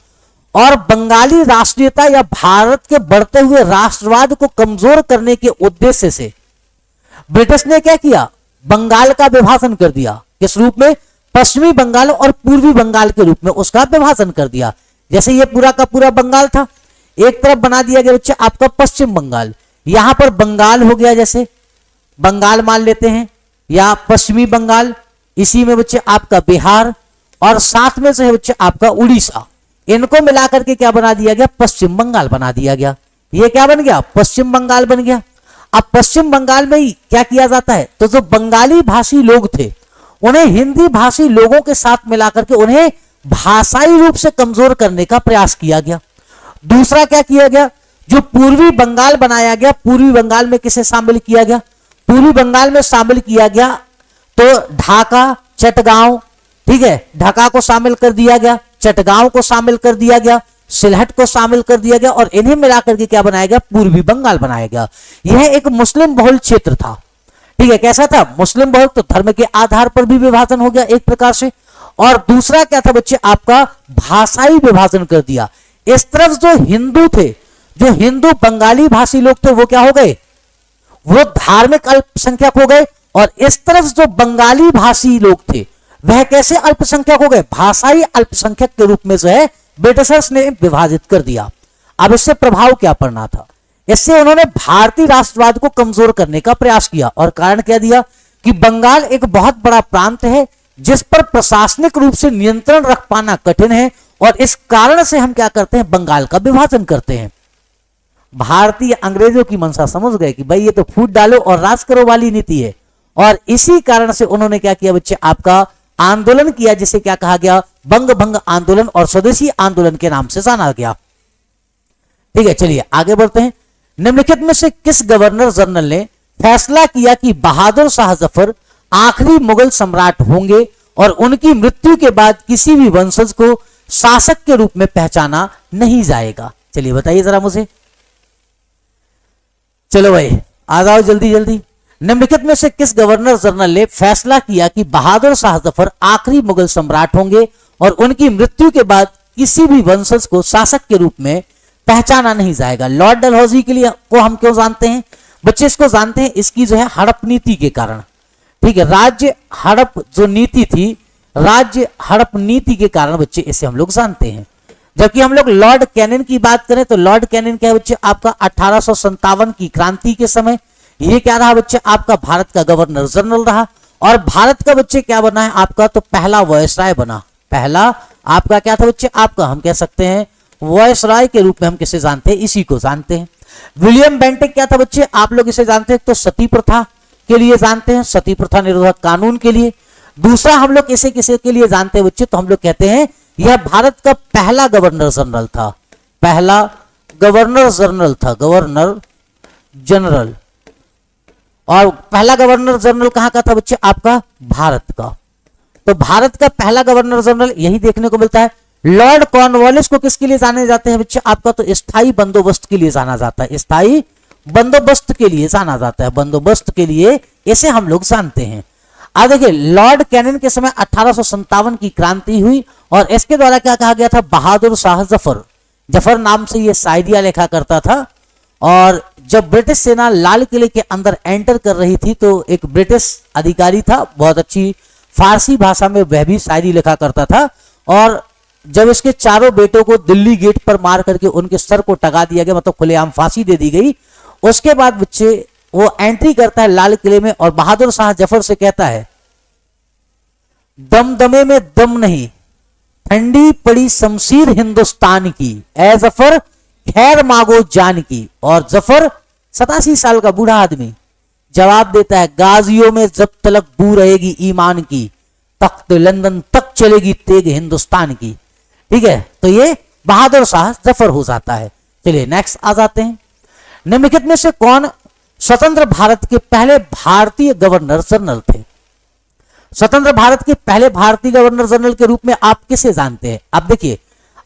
और बंगाली राष्ट्रीयता या भारत के बढ़ते हुए राष्ट्रवाद को कमजोर करने के उद्देश्य से ब्रिटिश ने क्या किया, बंगाल का विभाजन कर दिया। किस रूप में, पश्चिमी बंगाल और पूर्वी बंगाल के रूप में उसका विभाजन कर दिया। जैसे ये पूरा का पूरा बंगाल था, एक तरफ बना दिया गया बच्चे आपका पश्चिम बंगाल, यहां पर बंगाल हो गया, जैसे बंगाल मान लेते हैं, या पश्चिमी बंगाल, इसी में बच्चे आपका बिहार, और साथ में से है बच्चे आपका उड़ीसा, इनको मिलाकर के क्या बना दिया गया, पश्चिम बंगाल बना दिया गया। ये क्या बन गया, पश्चिम बंगाल बन गया। अब पश्चिम बंगाल में ही क्या किया जाता है, तो जो बंगाली भाषी लोग थे उन्हें हिंदी भाषी लोगों के साथ मिलाकर के उन्हें भाषाई रूप से कमजोर करने का प्रयास किया गया। दूसरा क्या किया गया, जो पूर्वी बंगाल बनाया गया, पूर्वी बंगाल में किसे शामिल किया गया, पूर्वी बंगाल में शामिल किया गया तो ढाका, चटगांव, ठीक है, ढाका को शामिल कर दिया गया, चटगांव को शामिल कर दिया गया, सिलहट को शामिल कर दिया गया, और इन्हें मिलाकर के क्या बनाया गया, पूर्वी बंगाल बनाया गया। यह एक मुस्लिम बहुल क्षेत्र था। ठीक है, कैसा था, मुस्लिम बहुल, तो धर्म के आधार पर भी विभाजन हो गया एक प्रकार से। और दूसरा क्या था बच्चे, आपका भाषाई विभाजन कर दिया। इस तरफ जो हिंदू थे, जो हिंदू बंगाली भाषी लोग थे, वो क्या हो गए, वो धार्मिक अल्पसंख्यक हो गए। और इस तरफ जो बंगाली भाषी लोग थे वह कैसे अल्पसंख्यक हो गए, भाषाई अल्पसंख्यक के रूप में जो है ब्रिटिशर्स ने विभाजित कर दिया। अब इससे प्रभाव क्या पड़ना था, इससे उन्होंने भारतीय राष्ट्रवाद को कमजोर करने का प्रयास किया। और कारण क्या दिया कि बंगाल एक बहुत बड़ा प्रांत है जिस पर प्रशासनिक रूप से नियंत्रण रख पाना कठिन है, और इस कारण से हम क्या करते हैं, बंगाल का विभाजन करते हैं। भारतीय अंग्रेजों की मंशा समझ गए कि भाई ये तो फूट डालो और राज करो वाली नीति है, और इसी कारण से उन्होंने क्या किया बच्चे, आपका आंदोलन किया, जिसे क्या कहा गया, बंग भंग आंदोलन और स्वदेशी आंदोलन के नाम से जाना गया। ठीक है, चलिए आगे बढ़ते हैं। निम्नलिखित में से किस गवर्नर जनरल ने फैसला किया कि बहादुर शाह जफर आखिरी मुगल सम्राट होंगे और उनकी मृत्यु के बाद किसी भी वंशज को शासक के रूप में पहचाना नहीं जाएगा। चलिए बताइए जरा मुझे, चलो भाई आ जाओ जल्दी जल्दी। निम्नलिखित में से किस गवर्नर जनरल ने फैसला किया कि बहादुर शाह जफर आखिरी मुगल सम्राट होंगे और उनकी मृत्यु के बाद किसी भी वंशज को शासक के रूप में पहचाना नहीं जाएगा। लॉर्ड डलहौजी के लिए को हम क्यों जानते हैं बच्चे, इसको जानते हैं इसकी जो है हड़प नीति के कारण। ठीक है, राज्य हड़प जो नीति थी, राज्य हड़प नीति के कारण बच्चे इसे हम लोग जानते हैं। जबकि हम लोग लॉर्ड कैनिंग की बात करें तो लॉर्ड कैनिंग क्या है बच्चे, आपका 1857 की क्रांति के समय ये क्या रहा बच्चे, आपका भारत का गवर्नर जनरल रहा। और भारत का बच्चे क्या बना है आपका, तो पहला वायसराय बना। पहला आपका क्या था बच्चे, आपका हम कह सकते हैं वायसराय के रूप में हम किसे जानते हैं, इसी को जानते हैं। विलियम बेंटिक क्या था बच्चे, आप लोग इसे जानते हैं तो सती प्रथा के लिए जानते हैं, सती प्रथा निरोधक कानून के लिए। दूसरा हम लोग इसे किसे के लिए जानते हैं बच्चे, तो हम लोग कहते हैं यह भारत का पहला गवर्नर जनरल था, पहला गवर्नर जनरल था, गवर्नर जनरल। और पहला गवर्नर जनरल कहां का था बच्चे, आपका भारत का। तो भारत का पहला गवर्नर जनरल यही देखने को मिलता है। लॉर्ड कॉर्नवालिस को किसके लिए जाने जाते हैं बच्चे, आपका तो स्थायी बंदोबस्त के लिए जाना जाता है, स्थायी बंदोबस्त के लिए जाना जाता है, बंदोबस्त के लिए इसे हम लोग जानते हैं। अब देखिए लॉर्ड कैनिंग के समय 1857 की क्रांति हुई और इसके द्वारा क्या कहा गया था, बहादुर शाह जफर, जफर नाम से ये शायरिया लिखा करता था। और जब ब्रिटिश सेना लाल किले के अंदर एंटर कर रही थी तो एक ब्रिटिश अधिकारी था, बहुत अच्छी फारसी भाषा में वह भी शायरी लिखा करता था। और जब इसके चारों बेटों को दिल्ली गेट पर मार करके उनके सर को टगा दिया गया, मतलब खुलेआम फांसी दे दी गई, उसके बाद बच्चे वो एंट्री करता है लाल किले में और बहादुर शाह जफर से कहता है, दमदमे में दम नहीं, ठंडी पड़ी शमशीर हिंदुस्तान की, ए जफर खैर मांगो जान की। और जफर 87 साल का बूढ़ा आदमी जवाब देता है, गाजियों में जब तलक बू रहेगी ईमान की, तख्त लंदन तक चलेगी तेग हिंदुस्तान की। ठीक है, तो ये बहादुर शाह जफर हो जाता है। चलिए नेक्स्ट आ जाते हैं। निम्नलिखित में से कौन स्वतंत्र भारत के पहले भारतीय गवर्नर जनरल थे? स्वतंत्र भारत के पहले भारतीय गवर्नर जनरल के रूप में आप किसे जानते हैं? आप देखिए,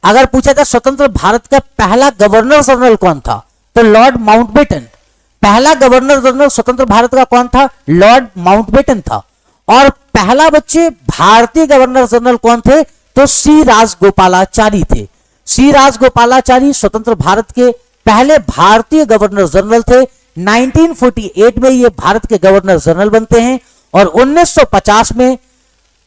अगर पूछा जाए स्वतंत्र भारत का पहला गवर्नर जनरल कौन था, तो लॉर्ड माउंटबेटन। पहला गवर्नर जनरल स्वतंत्र भारत का कौन था? लॉर्ड माउंटबेटन था। और पहला बच्चे भारतीय गवर्नर जनरल कौन थे? तो सी राजगोपालाचारी थे। सी राजगोपालाचारी स्वतंत्र भारत के पहले भारतीय गवर्नर जनरल थे। 1948 में ये भारत के गवर्नर जनरल बनते हैं और 1950 में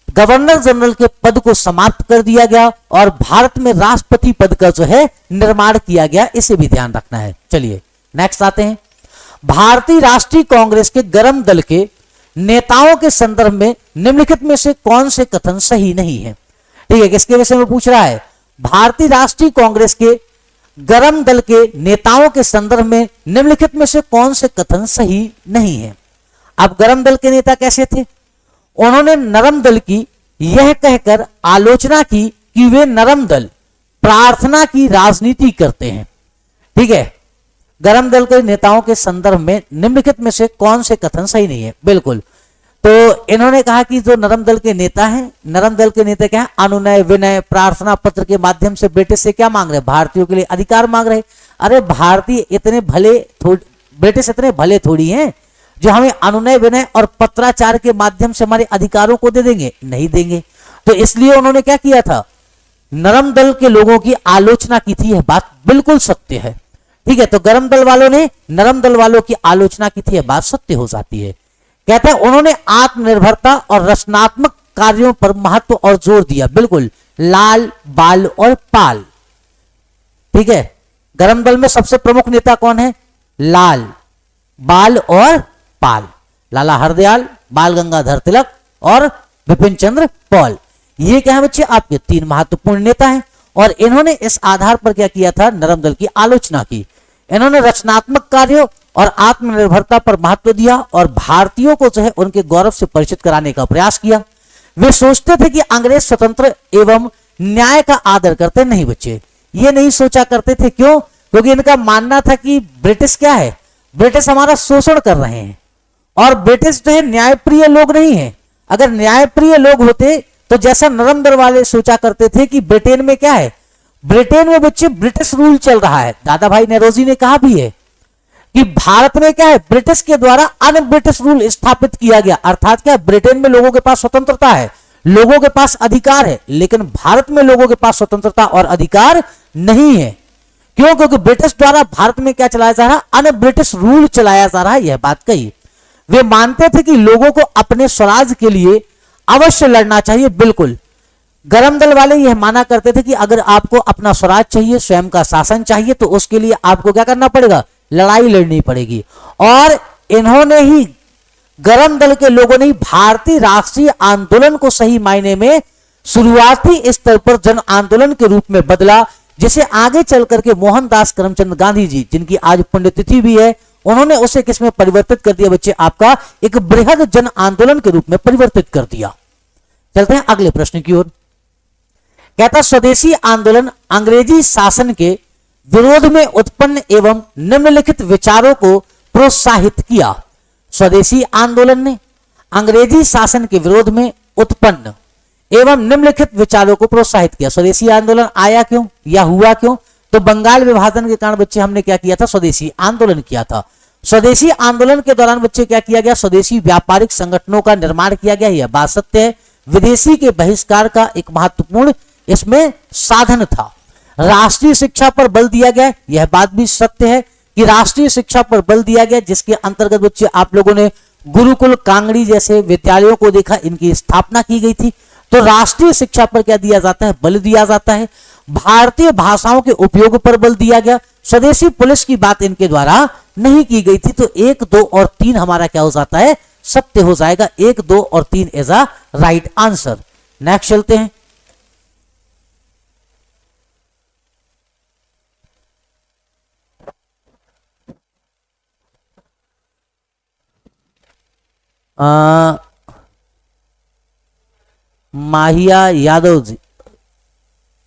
गवर्नर जनरल के पद को समाप्त कर दिया गया और भारत में राष्ट्रपति पद का जो है निर्माण किया गया, इसे भी ध्यान रखना है। चलिए नेक्स्ट आते हैं। भारतीय राष्ट्रीय कांग्रेस के गरम दल के नेताओं के संदर्भ में निम्नलिखित में से कौन से कथन सही नहीं है? ठीक है, किसके विषय में पूछ रहा है? भारतीय राष्ट्रीय कांग्रेस के गरम दल के नेताओं के संदर्भ में निम्नलिखित में से कौन से कथन सही नहीं है? अब गरम दल के नेता कैसे थे? उन्होंने नरम दल की यह कहकर आलोचना की कि वे नरम दल प्रार्थना की राजनीति करते हैं। ठीक है, गरम दल के नेताओं के संदर्भ में निम्नलिखित में से कौन से कथन सही नहीं है? बिल्कुल, तो इन्होंने कहा कि जो नरम दल के नेता हैं, नरम दल के नेता क्या है? अनुनय विनय प्रार्थना पत्र के माध्यम से ब्रिटिश से क्या मांग रहे? भारतीयों के लिए अधिकार मांग रहे। अरे भारतीय इतने भले ब्रिटिश इतने भले थोड़ी हैं जो हमें अनुनय विनय और पत्राचार के माध्यम से हमारे अधिकारों को दे देंगे? नहीं देंगे। तो इसलिए उन्होंने क्या किया था? नरम दल के लोगों की आलोचना की थी। यह बात बिल्कुल सत्य है। ठीक है, तो गरम दल वालों ने नरम दल वालों की आलोचना की थी, यह बात सत्य हो जाती है। कहते हैं उन्होंने आत्मनिर्भरता और रचनात्मक कार्यों पर महत्व और जोर दिया। बिल्कुल, लाल बाल और पाल। ठीक है, गरम दल में सबसे प्रमुख नेता कौन है? लाल बाल और पाल। लाला हरदयाल, बाल गंगाधर तिलक और विपिन चंद्र पॉल। ये क्या है बच्चे? आपके 3 महत्वपूर्ण नेता हैं। और इन्होंने इस आधार पर क्या किया था? नरम दल की आलोचना की। इन्होंने रचनात्मक कार्यों और आत्मनिर्भरता पर महत्व दिया और भारतीयों को जो है उनके गौरव से परिचित कराने का प्रयास किया। वे सोचते थे कि अंग्रेज स्वतंत्र एवं न्याय का आदर करते। नहीं बच्चे, ये नहीं सोचा करते थे। क्यों? क्योंकि इनका मानना था कि ब्रिटिश क्या है? ब्रिटिश हमारा शोषण कर रहे हैं और ब्रिटिश जो है न्यायप्रिय लोग नहीं है। अगर न्यायप्रिय लोग होते तो जैसा नरम दल वाले सोचा करते थे कि ब्रिटेन में क्या है? ब्रिटेन में बच्चे ब्रिटिश रूल चल रहा है। दादा भाई नेरोजी ने कहा भी है कि भारत में क्या है? ब्रिटिश के द्वारा अन ब्रिटिश रूल स्थापित किया गया। अर्थात क्या? ब्रिटेन में लोगों के पास स्वतंत्रता है, लोगों के पास अधिकार है, लेकिन भारत में लोगों के पास स्वतंत्रता और अधिकार नहीं है। क्यों? क्योंकि ब्रिटिश द्वारा भारत में क्या चलाया जा रहा है? अन ब्रिटिश रूल चलाया जा रहा है। यह बात कही। वे मानते थे कि लोगों को अपने स्वराज के लिए अवश्य लड़ना चाहिए। बिल्कुल, गरम दल वाले यह माना करते थे कि अगर आपको अपना स्वराज चाहिए, स्वयं का शासन चाहिए, तो उसके लिए आपको क्या करना पड़ेगा? लड़ाई लड़नी पड़ेगी। और इन्होंने ही, गरम दल के लोगों ने भारतीय राष्ट्रीय आंदोलन को सही मायने में शुरुआती स्तर पर जन आंदोलन के रूप में बदला, जिसे आगे चल करके मोहनदास करमचंद गांधी जी, जिनकी आज पुण्यतिथि भी है, उन्होंने उसे किसमें परिवर्तित कर दिया बच्चे? आपका एक बृहद जन आंदोलन के रूप में परिवर्तित कर दिया। चलते हैं अगले प्रश्न की ओर। कहता स्वदेशी आंदोलन अंग्रेजी शासन के विरोध में उत्पन्न एवं निम्नलिखित विचारों को प्रोत्साहित किया। स्वदेशी आंदोलन ने अंग्रेजी शासन के विरोध में उत्पन्न एवं निम्नलिखित विचारों को प्रोत्साहित किया। स्वदेशी आंदोलन आया क्यों या हुआ क्यों? तो बंगाल विभाजन के कारण बच्चे हमने क्या किया था? स्वदेशी आंदोलन किया था। स्वदेशी आंदोलन के दौरान बच्चे क्या किया गया, स्वदेशी व्यापारिक संगठनों का निर्माण किया गया, यह बात सत्य है। विदेशी के बहिष्कार का एक महत्वपूर्ण इसमें साधन था। राष्ट्रीय शिक्षा पर बल दिया गया, यह बात भी सत्य है कि राष्ट्रीय शिक्षा पर बल दिया गया, जिसके अंतर्गत बच्चे आप लोगों ने गुरुकुल, कांगड़ी जैसे विद्यालयों को देखा, इनकी स्थापना की गई थी। तो राष्ट्रीय शिक्षा पर क्या दिया जाता है, बल दिया जाता है। भारतीय भाषाओं के उपयोग पर बल दिया गया। स्वदेशी पुलिस की बात इनके द्वारा नहीं की गई थी। तो 1, 2 और 3 हमारा क्या हो जाता है, सत्य हो जाएगा। 1, 2 और 3 is a right answer. Next चलते हैं। माहिया यादव जी,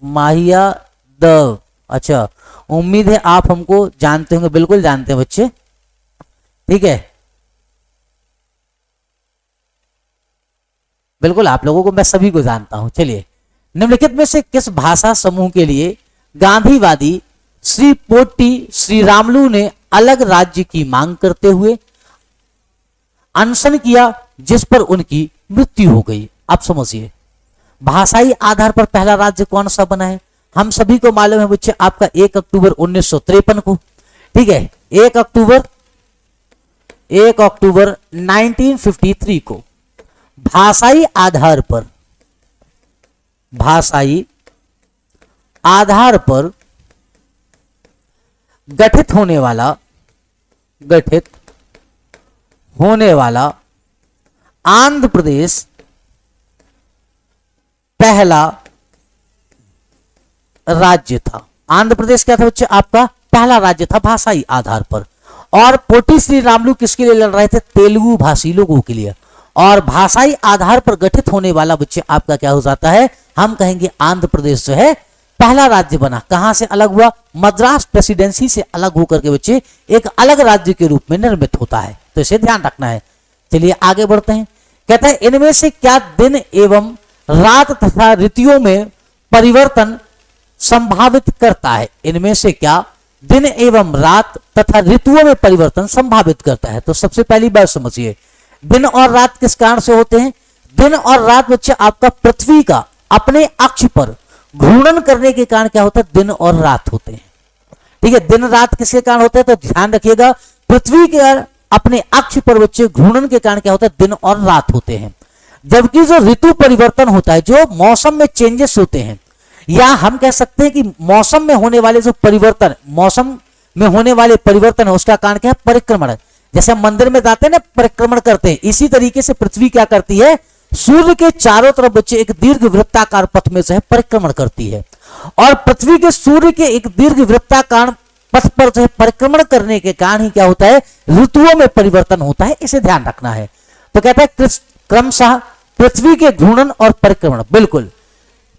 माहिया दव, अच्छा उम्मीद है आप हमको जानते होंगे, बिल्कुल जानते हैं बच्चे, ठीक है, बिल्कुल आप लोगों को मैं सभी को जानता हूं। चलिए, निम्नलिखित में से किस भाषा समूह के लिए गांधीवादी श्री पोट्टी श्री रामलू ने अलग राज्य की मांग करते हुए अनशन किया, जिस पर उनकी मृत्यु हो गई। आप समझिए, भाषाई आधार पर पहला राज्य कौन सा बना है, हम सभी को मालूम है बच्चे, आपका 1 अक्टूबर 1953 को, ठीक है, 1 अक्टूबर 1953 को भाषाई आधार पर गठित होने वाला आंध्र प्रदेश पहला राज्य था। आंध्र प्रदेश क्या था बच्चे, आपका पहला राज्य था भाषाई आधार पर। और पोटी श्री रामलू किसके लिए लड़ रहे थे, तेलुगु भाषी लोगों के लिए। और भाषाई आधार पर गठित होने वाला बच्चे आपका क्या हो जाता है, हम कहेंगे आंध्र प्रदेश जो है पहला राज्य बना। कहां से अलग हुआ, मद्रास प्रेसिडेंसी से अलग होकर के बच्चे एक अलग राज्य के रूप में निर्मित होता है। तो इसे ध्यान रखना है। चलिए आगे बढ़ते हैं। कहता है इनमें से क्या दिन एवं रात तथा ऋतुओं में परिवर्तन संभावित करता है, इनमें से क्या दिन एवं रात तथा ऋतुओं में परिवर्तन संभावित करता है। तो सबसे पहली बात समझिए, दिन और रात किस कारण से होते हैं, दिन और रात बच्चे आपका पृथ्वी का अपने अक्ष पर घूर्णन करने के कारण क्या होता है, दिन और रात होते हैं। ठीक है, दिन रात किसके कारण होते हैं, तो ध्यान रखिएगा, पृथ्वी के अपने अक्ष पर बच्चे घूर्णन के कारण क्या होता है, दिन और रात होते हैं। जबकि जो ऋतु परिवर्तन होता है, जो मौसम में चेंजेस होते हैं, या हम कह सकते हैं कि मौसम में होने वाले जो परिवर्तन, मौसम में होने वाले परिवर्तन है, उसका कारण क्या है, परिक्रमण। जैसे हम मंदिर में जाते हैं ना, परिक्रमण करते हैं, इसी तरीके से पृथ्वी क्या करती है, सूर्य के चारों तरफ बच्चे एक दीर्घ वृत्ताकार पथ में जो है परिक्रमण करती है। और पृथ्वी के सूर्य के एक दीर्घ वृत्ताकार पथ पर जो है परिक्रमण करने के कारण ही क्या होता है, ऋतुओं में परिवर्तन होता है। इसे ध्यान रखना है। तो कहता है क्रमशः पृथ्वी के घूर्णन और परिक्रमण, बिल्कुल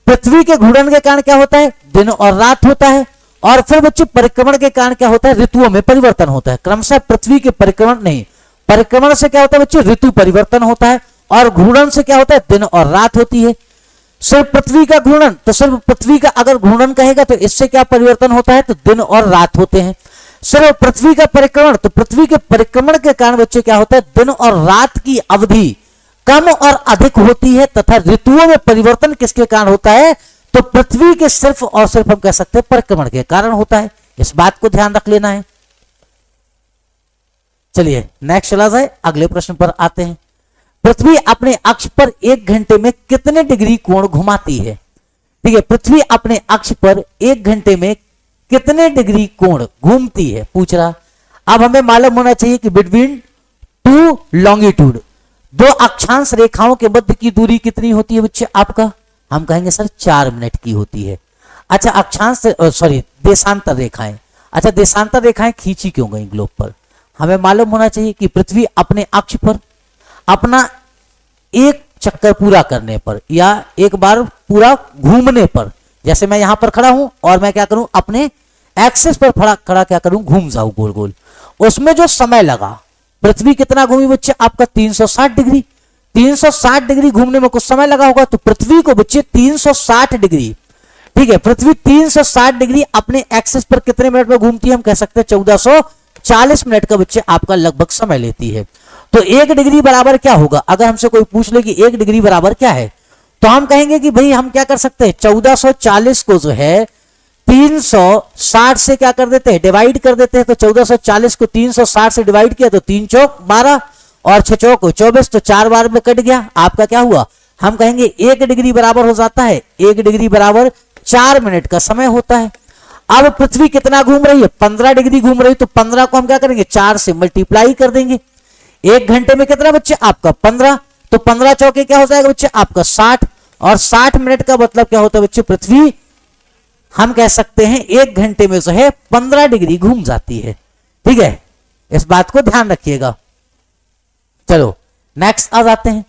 पृथ्वी के घूर्णन के कारण क्या होता है, दिन और रात होता है। और फिर बच्चे परिक्रमण के कारण क्या होता है, ऋतुओं में परिवर्तन होता है। क्रमशः पृथ्वी के परिक्रमण नहीं, परिक्रमण से क्या होता है बच्चे, ऋतु परिवर्तन होता है। और घूर्णन से क्या होता है, दिन और रात होती है। सिर्फ पृथ्वी का घूर्णन, तो सिर्फ पृथ्वी का अगर घूर्णन कहेगा तो इससे क्या परिवर्तन होता है, तो दिन और रात होते हैं। सिर्फ पृथ्वी का परिक्रमण, तो पृथ्वी के परिक्रमण के कारण बच्चे क्या होता है, दिन और रात की अवधि कम और अधिक होती है। तथा ऋतुओं में परिवर्तन किसके कारण होता है, तो पृथ्वी के सिर्फ और सिर्फ हम कह सकते हैं परिक्रमण के कारण होता है। इस बात को ध्यान रख लेना है। चलिए नेक्स्ट चला जाए, अगले प्रश्न पर आते हैं। पृथ्वी अपने अक्ष पर 1 घंटे में कितने डिग्री कोण घुमाती है। ठीक है, पृथ्वी अपने अक्ष पर 1 घंटे में कितने डिग्री कोण घूमती है, पूछ रहा। अब हमें मालूम होना चाहिए कि बिटवीन 2 लॉन्गिट्यूड, 2 अक्षांश रेखाओं के मध्य की दूरी कितनी होती है बच्चे आपका, हम कहेंगे सर 4 मिनट की होती है। अच्छा अक्षांश देशांतर रेखाएं, अच्छा देशांतर रेखाएं खींची क्यों गई ग्लोब पर, हमें मालूम होना चाहिए कि पृथ्वी अपने अक्ष पर अपना एक चक्कर पूरा करने पर या एक बार पूरा घूमने पर, जैसे मैं यहां पर खड़ा हूं और मैं क्या करूं, अपने एक्सिस पर खड़ा क्या करूं, घूम जाऊं गोल गोल, उसमें जो समय लगा, पृथ्वी कितना घूमी बच्चे आपका 360 डिग्री। 360 डिग्री घूमने में कुछ समय लगा होगा, तो पृथ्वी को बच्चे 360 डिग्री, ठीक है, पृथ्वी 360 डिग्री अपने एक्सिस पर कितने मिनट में घूमती है, हम कह सकते हैं 40 मिनट का बच्चे आपका लगभग समय लेती है। तो 1 डिग्री बराबर क्या होगा? अगर हमसे कोई पूछ ले कि 1 डिग्री बराबर क्या है, तो हम कहेंगे कि भाई हम क्या कर सकते हैं, 1440 को जो है 360 से क्या कर देते हैं, डिवाइड कर देते हैं। तो 1440 को 360 से डिवाइड किया तो 3 चौक 12 और 6 चौक 24, तो 4 बार में कट गया। आपका क्या हुआ, हम कहेंगे 1 डिग्री बराबर हो जाता है 1 डिग्री बराबर 4 मिनट का समय होता है। अब पृथ्वी कितना घूम रही है, 15 डिग्री घूम रही है, तो 15 को हम क्या करेंगे, 4 से मल्टीप्लाई कर देंगे। 1 घंटे में कितना बच्चे, आपका 15, तो 15 चौके क्या हो जाएगा बच्चे, आपका 60, और 60 मिनट का मतलब क्या होता है बच्चे, पृथ्वी हम कह सकते हैं 1 घंटे में जो है 15 डिग्री घूम जाती है। ठीक है, इस बात को ध्यान रखिएगा। चलो नेक्स्ट आ जाते हैं।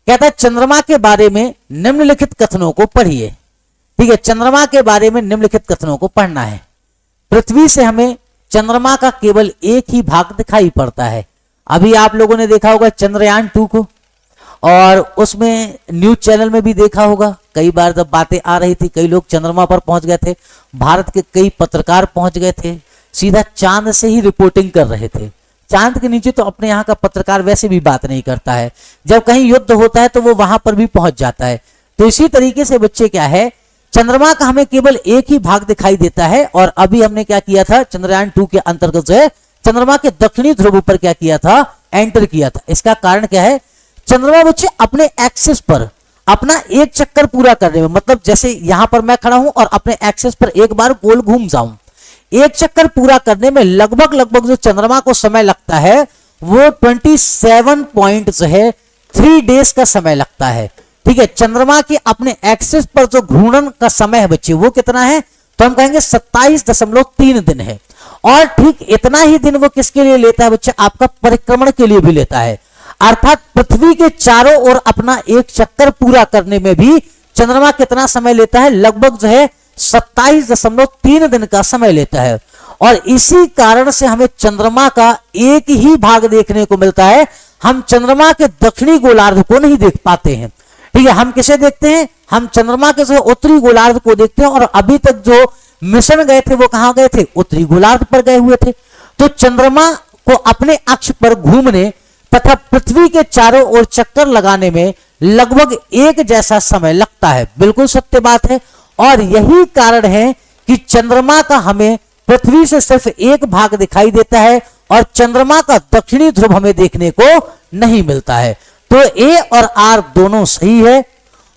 कहता है चंद्रमा के बारे में निम्नलिखित कथनों को पढ़िए। ठीक है, चंद्रमा के बारे में निम्नलिखित कथनों को पढ़ना है। पृथ्वी से हमें चंद्रमा का केवल एक ही भाग दिखाई पड़ता है। अभी आप लोगों ने देखा होगा चंद्रयान 2 को, और उसमें न्यूज चैनल में भी देखा होगा, कई बार जब बातें आ रही थी, कई लोग चंद्रमा पर पहुंच गए थे, भारत के कई पत्रकार पहुंच गए थे, सीधा चांद से ही रिपोर्टिंग कर रहे थे। चांद के नीचे तो अपने यहाँ का पत्रकार वैसे भी बात नहीं करता है, जब कहीं युद्ध होता है तो वो वहां पर भी पहुंच जाता है। तो इसी तरीके से बच्चे क्या है, चंद्रमा का हमें केवल एक ही भाग दिखाई देता है। और अभी हमने क्या किया था, चंद्रयान 2 के अंतर्गत जो है चंद्रमा के दक्षिणी ध्रुव पर क्या किया था, एंटर किया था। इसका कारण क्या है, चंद्रमा बच्चे अपने एक्सिस पर अपना एक चक्कर पूरा करने में, मतलब जैसे यहां पर मैं खड़ा हूं और अपने एक्सिस पर एक बार गोल घूम जाऊं, एक चक्कर पूरा करने में लगभग जो चंद्रमा को समय लगता है वो 27.3 डेज का समय लगता है। ठीक है, चंद्रमा के अपने एक्सिस पर जो घूर्णन का समय है बच्चे वो कितना है, तो हम कहेंगे 27.3 दिन है। और ठीक इतना ही दिन वो किसके लिए लेता है बच्चे, आपका परिक्रमण के लिए भी लेता है। अर्थात पृथ्वी के चारों ओर अपना एक चक्कर पूरा करने में भी चंद्रमा कितना समय लेता है, लगभग जो है 27.3 दिन का समय लेता है। और इसी कारण से हमें चंद्रमा का एक ही भाग देखने को मिलता है, हम चंद्रमा के दक्षिणी गोलार्ध को नहीं देख पाते हैं। ठीक है, हम किसे देखते हैं, हम चंद्रमा के जो उत्तरी गोलार्ध को देखते हैं। और अभी तक जो मिशन गए थे वो कहां गए थे, उत्तरी गोलार्ध पर गए हुए थे। तो चंद्रमा को अपने अक्ष पर घूमने तथा पृथ्वी के चारों ओर चक्कर लगाने में लगभग एक जैसा समय लगता है। बिल्कुल सत्य बात है। और यही कारण है कि चंद्रमा का हमें पृथ्वी से सिर्फ एक भाग दिखाई देता है और चंद्रमा का दक्षिणी ध्रुव हमें देखने को नहीं मिलता है। तो ए और आर दोनों सही है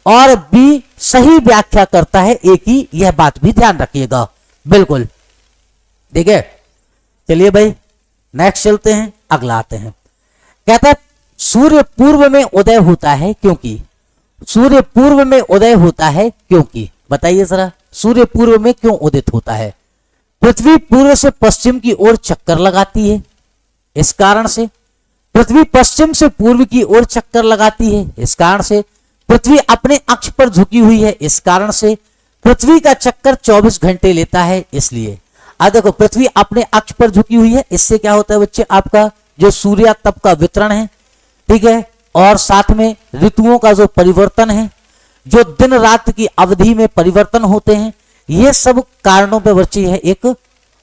और बी सही व्याख्या करता है ए की, यह बात भी ध्यान रखिएगा। बिल्कुल ठीक है, चलिए भाई नेक्स्ट चलते हैं, अगला आते हैं। कहता है सूर्य पूर्व में उदय होता है क्योंकि, सूर्य पूर्व में उदय होता है क्योंकि, बताइए जरा, सूर्य पूर्व में क्यों उदित होता है? पृथ्वी पूर्व से पश्चिम की ओर चक्कर लगाती है, इस कारण से। पृथ्वी पश्चिम से पूर्व की ओर चक्कर लगाती है, इस कारण से। पृथ्वी अपने अक्ष पर झुकी हुई है, इस कारण से। पृथ्वी का चक्कर 24 घंटे लेता है, इसलिए। अब देखो, पृथ्वी अपने अक्ष पर झुकी हुई है, इससे क्या होता है बच्चे, आपका जो सूर्य तप का वितरण है, ठीक है, और साथ में ऋतुओं का जो परिवर्तन है, जो दिन रात की अवधि में परिवर्तन होते हैं, ये सब कारणों पर बच्चे है एक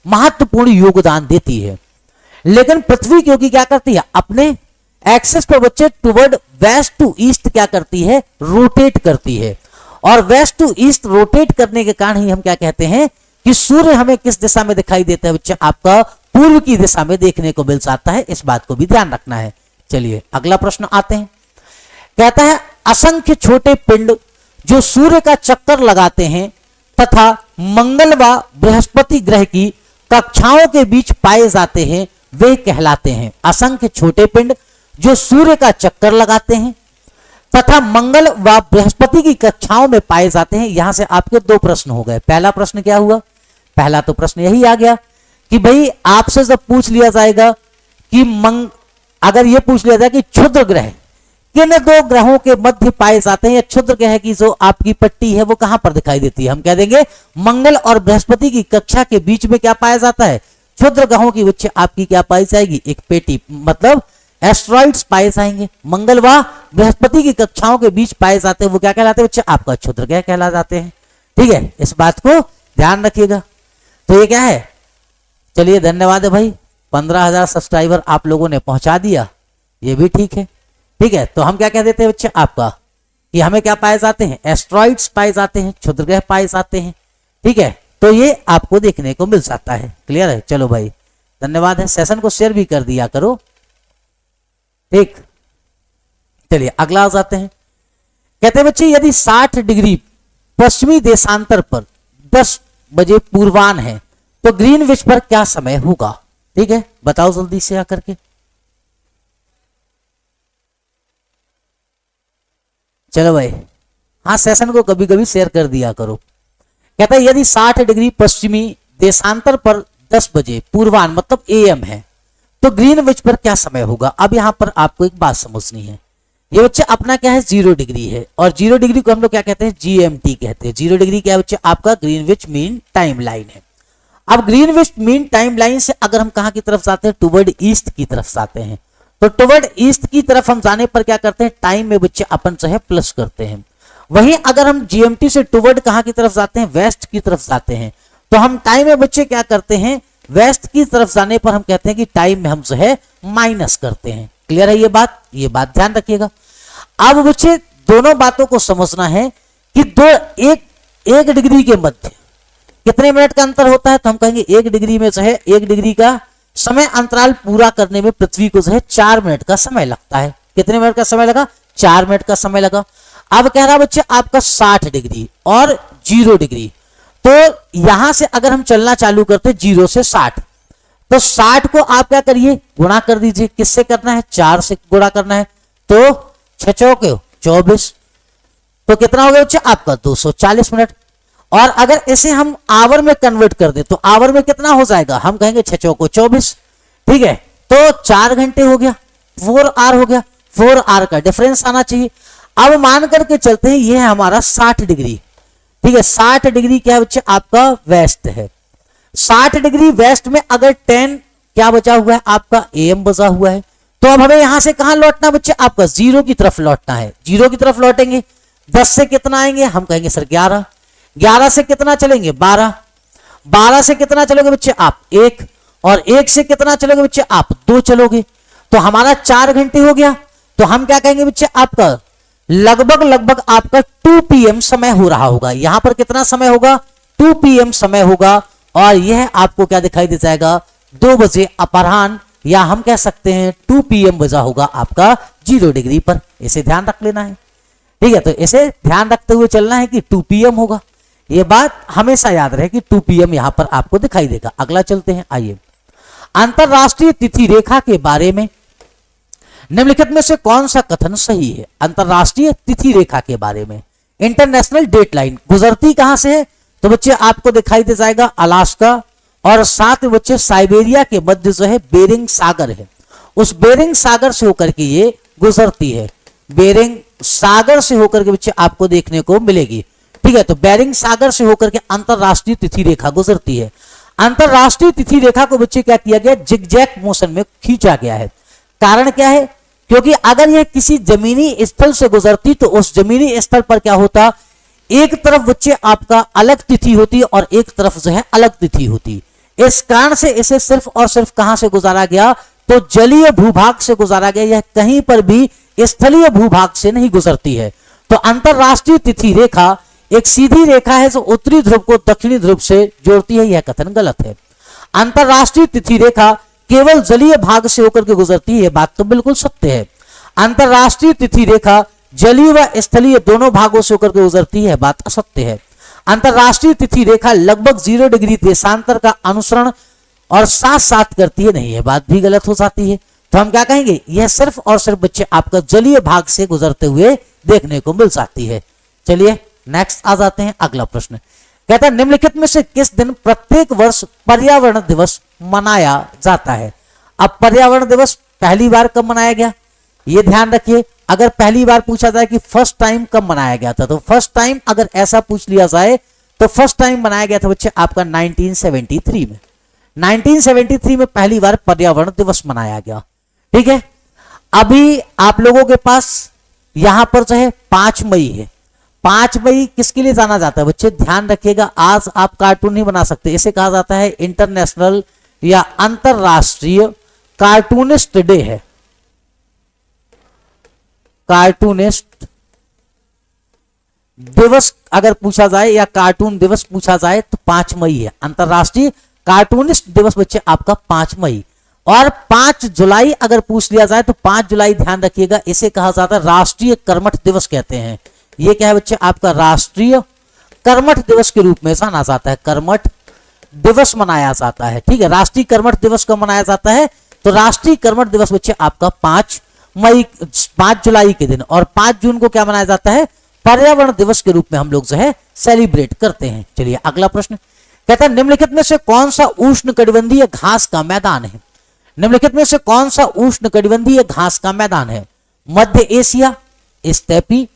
महत्वपूर्ण योगदान देती है। लेकिन पृथ्वी क्योंकि क्या करती है, अपने एक्सिस पर बच्चे टुवर्ड वेस्ट टू ईस्ट क्या करती है, रोटेट करती है। और वेस्ट टू ईस्ट रोटेट करने के कारण ही हम क्या कहते हैं कि सूर्य हमें किस दिशा में दिखाई देता है बच्चे, आपका पूर्व की दिशा में देखने को मिल जाता है। इस बात को भी ध्यान रखना है। चलिए अगला प्रश्न आते हैं। कहता है असंख्य छोटे पिंड जो सूर्य का चक्कर लगाते हैं तथा मंगल व बृहस्पति ग्रह की कक्षाओं के बीच पाए जाते हैं, वे कहलाते हैं। असंख्य छोटे पिंड जो सूर्य का चक्कर लगाते हैं तथा मंगल व बृहस्पति की कक्षाओं में पाए जाते हैं। यहां से आपके दो प्रश्न हो गए। पहला प्रश्न क्या हुआ, पहला तो प्रश्न यही आ गया कि भाई आपसे जब पूछ लिया जाएगा कि अगर यह पूछ लिया जाए कि क्षुद्र ग्रह किन दो ग्रहों के मध्य पाए जाते हैं, या क्षुद्र ग्रह की जो आपकी पट्टी है वो कहां पर दिखाई देती है, हम कह देंगे मंगल और बृहस्पति की कक्षा के बीच में क्या पाया जाता है, क्षुद्र ग्रहों की बच्चे आपकी क्या पाई जाएगी, एक पेटी, मतलब एस्ट्रॉइड्स पाए जाएंगे। मंगल व बृहस्पति की कक्षाओं के बीच पाए जाते हैं, वो क्या कहलाते हैं बच्चे, आपका क्षुद्र ग्रह कहला जाते हैं। ठीक है, इस बात को ध्यान रखिएगा। तो ये क्या है, चलिए धन्यवाद है भाई। 15,000 सब्सक्राइबर आप लोगों ने पहुंचा दिया, ये भी ठीक है। ठीक है, तो हम क्या कह देते हैं बच्चे आपका कि हमें क्या पाए जाते हैं, एस्ट्रॉइड्स पाए जाते हैं, क्षुद्रग्रह पाए जाते हैं। ठीक है, तो ये आपको देखने को मिल सकता है। क्लियर है? चलो भाई धन्यवाद है, सेशन को शेयर भी कर दिया करो। ठीक, चलिए अगला आ जाते हैं। कहते हैं बच्चे यदि 60 डिग्री पश्चिमी देशांतर पर 10 बजे पूर्वान है तो ग्रीनविच पर क्या समय होगा? ठीक है, बताओ जल्दी से आकर के। चलो भाई, हाँ सेशन को कभी कभी शेयर कर दिया करो। कहता है यदि 60 डिग्री पश्चिमी देशांतर पर 10 बजे पूर्वान मतलब AM है तो ग्रीनविच पर क्या समय होगा? अब यहां पर आपको एक बात समझनी है, ये बच्चे अपना क्या है 0 डिग्री है, और 0 डिग्री को हम लोग क्या कहते हैं, GMT कहते हैं। 0 डिग्री क्या है बच्चे आपका ग्रीनविच मीन टाइम लाइन है। अब ग्रीनविच मीन टाइम लाइन से अगर हम कहां की तरफ जाते हैं, टुवर्ड ईस्ट की तरफ जाते हैं, तो टुवर्ड ईस्ट की तरफ हम जाने पर क्या करते हैं, टाइम में बच्चे अपन जो है प्लस करते हैं। वहीं अगर हम GMT से टुवर्ड कहां की तरफ जाते हैं, वेस्ट की तरफ जाते हैं, तो हम टाइम में बच्चे क्या करते हैं, वेस्ट की तरफ जाने पर हम कहते हैं कि टाइम में हम जो है माइनस करते हैं। क्लियर है ये बात? ये बात ध्यान रखिएगा। अब बच्चे दोनों बातों को समझना है कि एक डिग्री के मध्य कितने मिनट का अंतर होता है, तो हम कहेंगे 1 डिग्री में जो है 1 डिग्री का समय अंतराल पूरा करने में पृथ्वी को जो है 4 मिनट का समय लगता है। कितने मिनट का समय लगा? 4 मिनट का समय लगा। अब कह रहा बच्चे आपका 60 डिग्री और 0 डिग्री, तो यहां से अगर हम चलना चालू करते 0 से 60, तो 60 को आप क्या करिए, गुणा कर दीजिए। किससे करना है? 4 से गुणा करना है, तो 6 चौके 24, तो कितना हो गया बच्चे आपका 240 मिनट। और अगर इसे हम आवर में कन्वर्ट कर दे तो आवर में कितना हो जाएगा, हम कहेंगे 6 चौको 24। ठीक है, तो 4 घंटे हो गया, 4 आवर हो गया, 4 आवर का डिफरेंस आना चाहिए। अब मान करके चलते हैं ये है हमारा 60 डिग्री। ठीक है, 60 डिग्री क्या है बच्चे आपका वेस्ट है। 60 डिग्री वेस्ट में अगर 10 क्या बचा हुआ है आपका AM बचा हुआ है, तो अब हमें यहां से कहां लौटना बच्चे आपका 0 की तरफ लौटना है। 0 की तरफ लौटेंगे, 10 से कितना आएंगे, हम कहेंगे सर 11, 11 से कितना चलेंगे 12, 12 से कितना चलोगे बच्चे आप 1, और 1 से कितना चलोगे बच्चे आप 2 चलोगे, तो हमारा 4 घंटे हो गया। तो हम क्या कहेंगे बच्चे आपका लगभग आपका 2 PM समय हो रहा होगा। यहां पर कितना समय होगा, 2 PM समय होगा, और यह आपको क्या दिखाई दे जाएगा 2 बजे अपराह्न, या हम कह सकते हैं 2 PM बजा होगा आपका 0 डिग्री पर। इसे ध्यान रख लेना है। ठीक है, तो इसे ध्यान रखते हुए चलना है कि 2 PM होगा। ये बात हमेशा याद रहे कि 2 PM यहां पर आपको दिखाई देगा। अगला चलते हैं, आइए। अंतरराष्ट्रीय तिथि रेखा के बारे में निम्नलिखित में से कौन सा कथन सही है? अंतरराष्ट्रीय तिथि रेखा के बारे में, इंटरनेशनल डेट लाइन गुजरती कहां से है, तो बच्चे आपको दिखाई दे जाएगा अलास्का, और साथ में बच्चे साइबेरिया के मध्य जो है बेरिंग सागर है, उस बेरिंग सागर से होकर के ये गुजरती है। बेरिंग सागर से होकर के बच्चे आपको देखने को मिलेगी। ठीक है, तो बेरिंग सागर से होकर के अंतरराष्ट्रीय तिथि रेखा गुजरती है। अंतरराष्ट्रीय तिथि रेखा को बच्चे क्या किया गया, जिगजैग मोशन में खींचा गया है। कारण क्या है, क्योंकि अगर यह किसी जमीनी स्थल से गुजरती तो उस जमीनी स्थल पर क्या होता, एक तरफ बच्चे आपका अलग तिथि होती और एक तरफ जो है अलग तिथि होती। इस कारण से इसे सिर्फ और सिर्फ कहां से गुजारा गया, तो जलीय भूभाग से गुजारा गया। यह कहीं पर भी स्थलीय भूभाग से नहीं गुजरती है। तो अंतरराष्ट्रीय तिथि रेखा एक सीधी रेखा है जो उत्तरी ध्रुव को दक्षिणी ध्रुव से जोड़ती है, यह कथन गलत है। अंतरराष्ट्रीय तिथि रेखा केवल जलीय भाग से होकर के गुजरती है, बात तो बिल्कुल सत्य है। अंतरराष्ट्रीय तिथि रेखा जलीय व स्थलीय दोनों भागों से होकर के गुजरती है, बात असत्य है। अंतरराष्ट्रीय तिथि रेखा लगभग 0 डिग्री देशांतर का अनुसरण और साथ साथ करती है, नहीं है, बात भी गलत हो जाती है। तो हम क्या कहेंगे, यह सिर्फ और सिर्फ बच्चे आपका जलीय भाग से गुजरते हुए देखने को मिल जाती है। चलिए नेक्स्ट आ जाते हैं, अगला प्रश्न कहता है निम्नलिखित में से किस दिन प्रत्येक वर्ष पर्यावरण दिवस मनाया जाता है? अब पर्यावरण दिवस पहली बार कब मनाया गया, यह ध्यान रखिए। अगर पहली बार पूछा जाए कि फर्स्ट टाइम कब मनाया गया था, तो फर्स्ट टाइम अगर ऐसा पूछ लिया जाए तो फर्स्ट टाइम मनाया गया था बच्चे आपका 1973 में। 1973 में पहली बार पर्यावरण दिवस मनाया गया। ठीक है, अभी आप लोगों के पास यहां पर जो है 5 मई है। 5 मई किसके लिए जाना जाता है बच्चे, ध्यान रखिएगा। आज आप कार्टून नहीं बना सकते, इसे कहा जाता है इंटरनेशनल या अंतरराष्ट्रीय कार्टूनिस्ट डे है? कार्टूनिस्ट दिवस अगर पूछा जाए या कार्टून दिवस पूछा जाए तो 5 मई है। अंतरराष्ट्रीय कार्टूनिस्ट दिवस बच्चे आपका 5 मई। और 5 जुलाई अगर पूछ लिया जाए तो 5 जुलाई ध्यान रखिएगा, इसे कहा जाता है राष्ट्रीय कर्मठ दिवस कहते हैं। ये क्या है बच्चे आपका राष्ट्रीय कर्मठ दिवस के रूप में जाना जाता है। कर्मठ दिवस मनाया जाता है, ठीक है। राष्ट्रीय कर्मठ दिवस कब मनाया जाता है? तो राष्ट्रीय कर्मठ दिवस बच्चे आपका 5 जुलाई के दिन। और 5 जून को क्या मनाया जाता है? पर्यावरण दिवस के रूप में हम लोग जो है सेलिब्रेट करते हैं। चलिए अगला प्रश्न कहता है निम्नलिखित में से कौन सा उष्णकटिबंधीय घास का मैदान है? निम्नलिखित में से कौन सा उष्णकटिबंधीय घास का मैदान है? मध्य एशिया स्टेपी,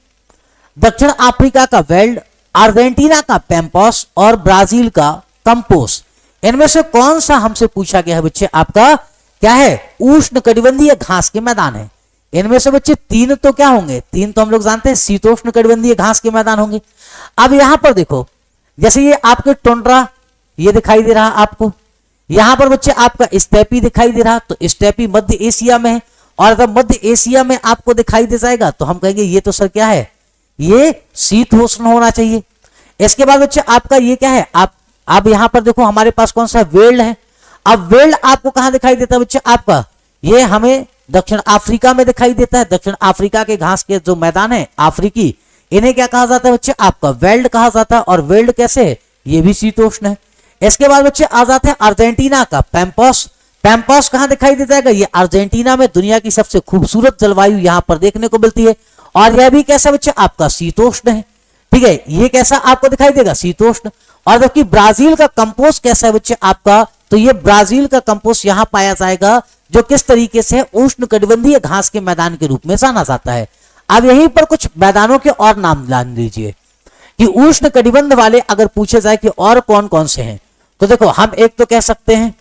दक्षिण अफ्रीका का वेल्ड, अर्जेंटीना का पैम्पॉस और ब्राजील का कंपोस। इनमें से कौन सा हमसे पूछा गया है बच्चे आपका क्या है? उष्णकटिबंधीय घास के मैदान है। इनमें से बच्चे 3 तो क्या होंगे? 3 तो हम लोग जानते हैं शीतोष्ण कटिबंधीय घास के मैदान होंगे। अब यहां पर देखो, जैसे ये आपके टुंड्रा ये दिखाई दे रहा आपको, यहां पर बच्चे आपका स्टेपी दिखाई दे रहा, तो स्टेपी मध्य एशिया में है। और जब मध्य एशिया में आपको दिखाई दे जाएगा तो हम कहेंगे ये तो सर क्या है? ये शीतोष्ण होना चाहिए। इसके बाद बच्चे आपका ये क्या है? आप यहां पर देखो हमारे पास कौन सा वेल्ड है। अब वेल्ड आपको कहां दिखाई देता है बच्चे आपका? ये हमें दक्षिण अफ्रीका में दिखाई देता है। दक्षिण अफ्रीका के घास के जो मैदान है अफ्रीकी, इन्हें क्या कहा जाता है बच्चे आपका? वेल्ड कहा जाता है। और वेल्ड कैसे है? ये भी शीतोष्ण है। इसके बाद बच्चे आ जाते हैं अर्जेंटीना का पैम्पॉस। पैम्पॉस कहां दिखाई दे जाएगा? ये अर्जेंटीना में दुनिया की सबसे खूबसूरत जलवायु यहां पर देखने को मिलती है। और यह भी कैसा बच्चे आपका? शीतोष्ण है, ठीक है। ये कैसा आपको दिखाई देगा? शीतोष्ण। और जबकि ब्राजील का कंपोस कैसा है बच्चे आपका? तो ये ब्राजील का कंपोस यहां पाया जाएगा जो किस तरीके से उष्णकटिबंधीय घास के मैदान के रूप में जाना जाता है। अब यहीं पर कुछ मैदानों के और नाम जान लीजिए कि उष्णकटिबंध वाले अगर पूछे जाए कि और कौन कौन से हैं, तो देखो हम एक तो कह सकते हैं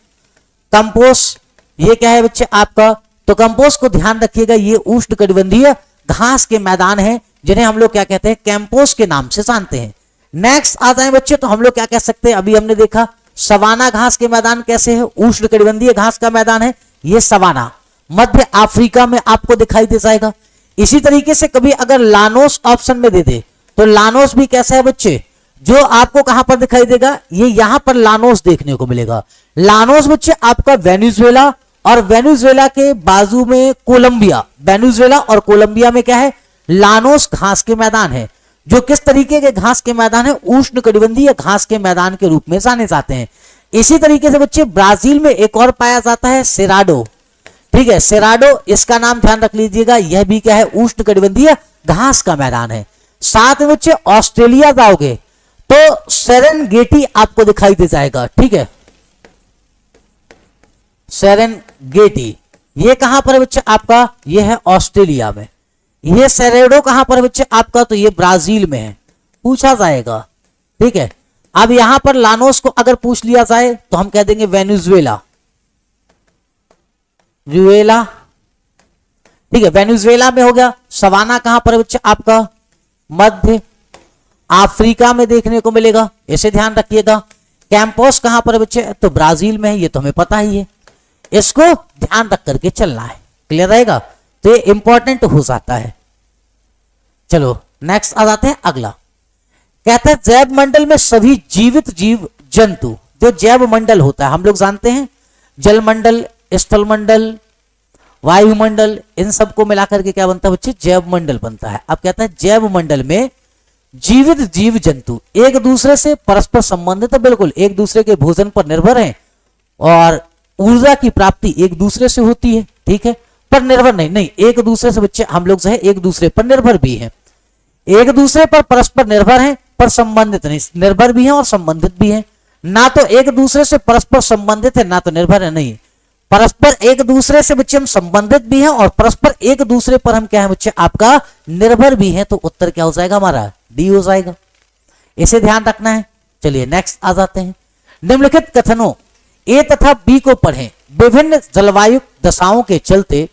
कंपोस। ये क्या है बच्चे आपका? तो कंपोस को ध्यान रखिएगा, ये उष्णकटिबंधीय घास के मैदान हैं जिन्हें हम लोग क्या कहते हैं? कैंपोस के नाम से जानते हैं। नेक्स्ट आ जाए बच्चे तो हम लोग क्या कह सकते हैं? अभी हमने देखा सवाना घास के मैदान कैसे है? उष्णकटिबंधीय घास का मैदान है ये सवाना, मध्य अफ्रीका में आपको दिखाई दे जाएगा। इसी तरीके से कभी अगर लानोस ऑप्शन में दे दे तो लानोस भी कैसा है बच्चे? जो आपको कहां पर दिखाई देगा? ये यहां पर लानोस देखने को मिलेगा। लानोस बच्चे आपका वेनेजुएला, और वेनेजुएला के बाजू में कोलंबिया। वेनेजुएला और कोलंबिया में क्या है? लानोस घास के मैदान है। जो किस तरीके के घास के मैदान है? उष्णकटिबंधीय घास के मैदान के रूप में जाने जाते हैं। इसी तरीके से बच्चे ब्राजील में एक और पाया जाता है सेराडो, ठीक है। सेराडो इसका नाम ध्यान रख लीजिएगा, यह भी क्या है? उष्णकटिबंधीय घास का मैदान है। साथ में बच्चे ऑस्ट्रेलिया जाओगे तो सेरेनगेटी आपको दिखाई दे जाएगा, ठीक है। सेरेनगेटी ये कहां पर है बच्चे आपका? ये है ऑस्ट्रेलिया में। ये सेरेडो कहां पर है बच्चे आपका? तो ये ब्राजील में है, पूछा जाएगा, ठीक है। अब यहां पर लानोस को अगर पूछ लिया जाए तो हम कह देंगे वेनेजुएला, ठीक है। वेनेजुएला में हो गया। सवाना कहां पर है बच्चे आपका? मध्य अफ्रीका में देखने को मिलेगा, इसे ध्यान रखिएगा। कैंपोस कहां पर है बच्चे? तो ब्राजील में है, ये तो हमें पता ही है। इसको ध्यान रख करके चलना है, क्लियर रहेगा। तो ये इंपॉर्टेंट हो जाता है। चलो नेक्स्ट आ जाते हैं अगला। कहता है जैव मंडल में सभी जीवित जीव जंतु, जो जैव मंडल होता है हम लोग जानते हैं जल मंडल, स्थल मंडल, वायुमंडल, इन सबको मिलाकर के क्या बनता है बच्चे? जैव मंडल बनता है। अब कहता है जैव मंडल में जीवित जीव जंतु एक दूसरे से परस्पर संबंधित है, बिल्कुल एक दूसरे के भोजन पर निर्भर हैं और ऊर्जा की प्राप्ति एक दूसरे से होती है, ठीक है। पर निर्भर नहीं, एक दूसरे से बच्चे हम लोग जो है एक दूसरे पर निर्भर भी हैं, एक दूसरे पर परस्पर निर्भर हैं पर संबंधित नहीं, निर्भर भी हैं और संबंधित भी हैं। ना तो एक दूसरे से परस्पर संबंधित है ना तो निर्भर है, नहीं, परस्पर एक दूसरे से बच्चे हम संबंधित भी हैं और परस्पर एक दूसरे पर हम क्या है बच्चे आपका निर्भर भी हैं। तो उत्तर क्या हो जाएगा हमारा? डी हो जाएगा, इसे ध्यान रखना है। चलिए नेक्स्ट आ जाते हैं। निम्नलिखित कथनों ए तथा बी को पढ़ें। विभिन्न जलवायु दशाओं के चलते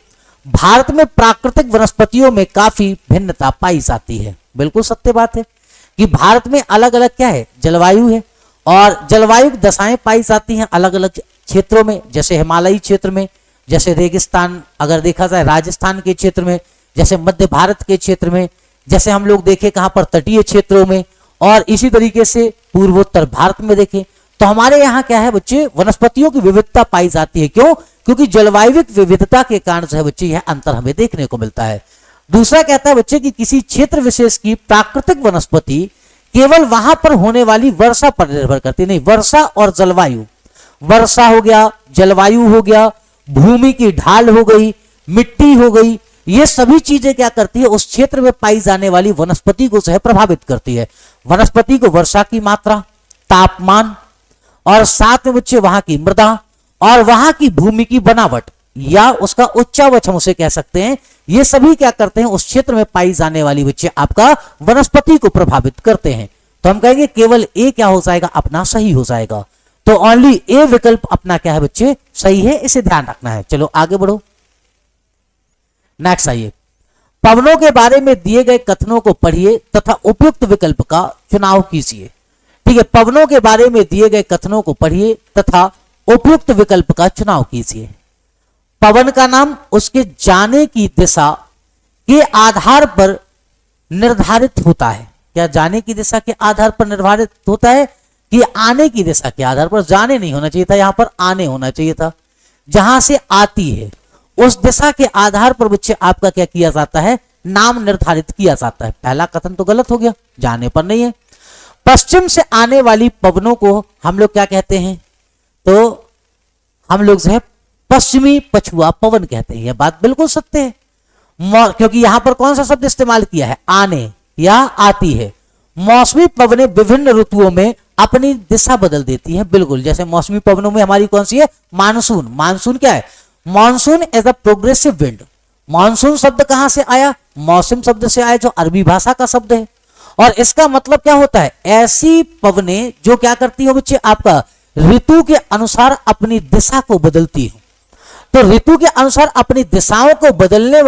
भारत में प्राकृतिक वनस्पतियों में काफी भिन्नता पाई जाती है। बिल्कुल सत्य बात है कि भारत में अलग अलग क्या है? जलवायु है और जलवायु दशाएं पाई जाती हैं अलग अलग क्षेत्रों में, जैसे हिमालयी क्षेत्र में, जैसे रेगिस्तान अगर देखा जाए राजस्थान के क्षेत्र में, जैसे मध्य भारत के क्षेत्र में, जैसे हम लोग देखें कहां पर तटीय क्षेत्रों में, और इसी तरीके से पूर्वोत्तर भारत में देखें तो हमारे यहाँ क्या है बच्चे, वनस्पतियों की विविधता पाई जाती है। क्यों? क्योंकि जलवायु विविधता के कारण जो है बच्चे यह अंतर हमें देखने को मिलता है। दूसरा कहता है बच्चे कि किसी क्षेत्र विशेष की प्राकृतिक वनस्पति केवल वहां पर होने वाली वर्षा पर निर्भर करती नहीं, वर्षा और जलवायु, वर्षा हो गया, जलवायु हो गया, भूमि की ढाल हो गई, मिट्टी हो गई, ये सभी चीजें क्या करती है, उस क्षेत्र में पाई जाने वाली वनस्पति को जो है प्रभावित करती है। वनस्पति को वर्षा की मात्रा, तापमान, और साथ में बच्चे वहां की मृदा और वहां की भूमि की बनावट या उसका उच्चावच हम उसे कह सकते हैं, ये सभी क्या करते हैं, उस क्षेत्र में पाई जाने वाली बच्चे आपका वनस्पति को प्रभावित करते हैं। तो हम कहेंगे केवल ए क्या हो जाएगा, अपना सही हो जाएगा। तो ओनली ए विकल्प अपना क्या है बच्चे, सही है, इसे ध्यान रखना है। चलो आगे बढ़ो, नेक्स्ट आइए। पवनों के बारे में दिए गए कथनों को पढ़िए तथा उपयुक्त विकल्प का चुनाव कीजिए। ठीक है, पवनों के बारे में दिए गए कथनों को पढ़िए तथा उपयुक्त विकल्प का चुनाव कीजिए। पवन का नाम उसके जाने की दिशा के आधार पर निर्धारित होता है। क्या जाने की दिशा के आधार पर निर्धारित होता है कि आने की दिशा के आधार पर? जाने नहीं होना चाहिए था, यहां पर आने होना चाहिए था। जहां से आती है उस दिशा के आधार पर बच्चे आपका क्या किया जाता है, नाम निर्धारित किया जाता है। पहला कथन तो गलत हो गया, जाने पर नहीं है। पश्चिम से आने वाली पवनों को हम लोग क्या कहते हैं, तो हम लोग जो है पश्चिमी पछुआ पवन कहते हैं। यह बात बिल्कुल सत्य है, क्योंकि यहां पर कौन सा शब्द इस्तेमाल किया है, आने या आती है। मौसमी पवनें विभिन्न ऋतुओं में अपनी दिशा बदल देती हैं। बिल्कुल, जैसे मौसमी पवनों में हमारी कौन सी है, मानसून। मानसून क्या है, monsoon as a progressive wind. Monsoon शब्द कहां से आया, मौसम शब्द से आया, जो अरबी भाषा का शब्द है। और इसका मतलब क्या होता है, ऐसी पवनें जो क्या करती हो बच्चे, आपका ऋतु के अनुसार अपनी दिशा को बदलती है। तो ऋतु के अनुसार अपनी दिशाओं को बदलने,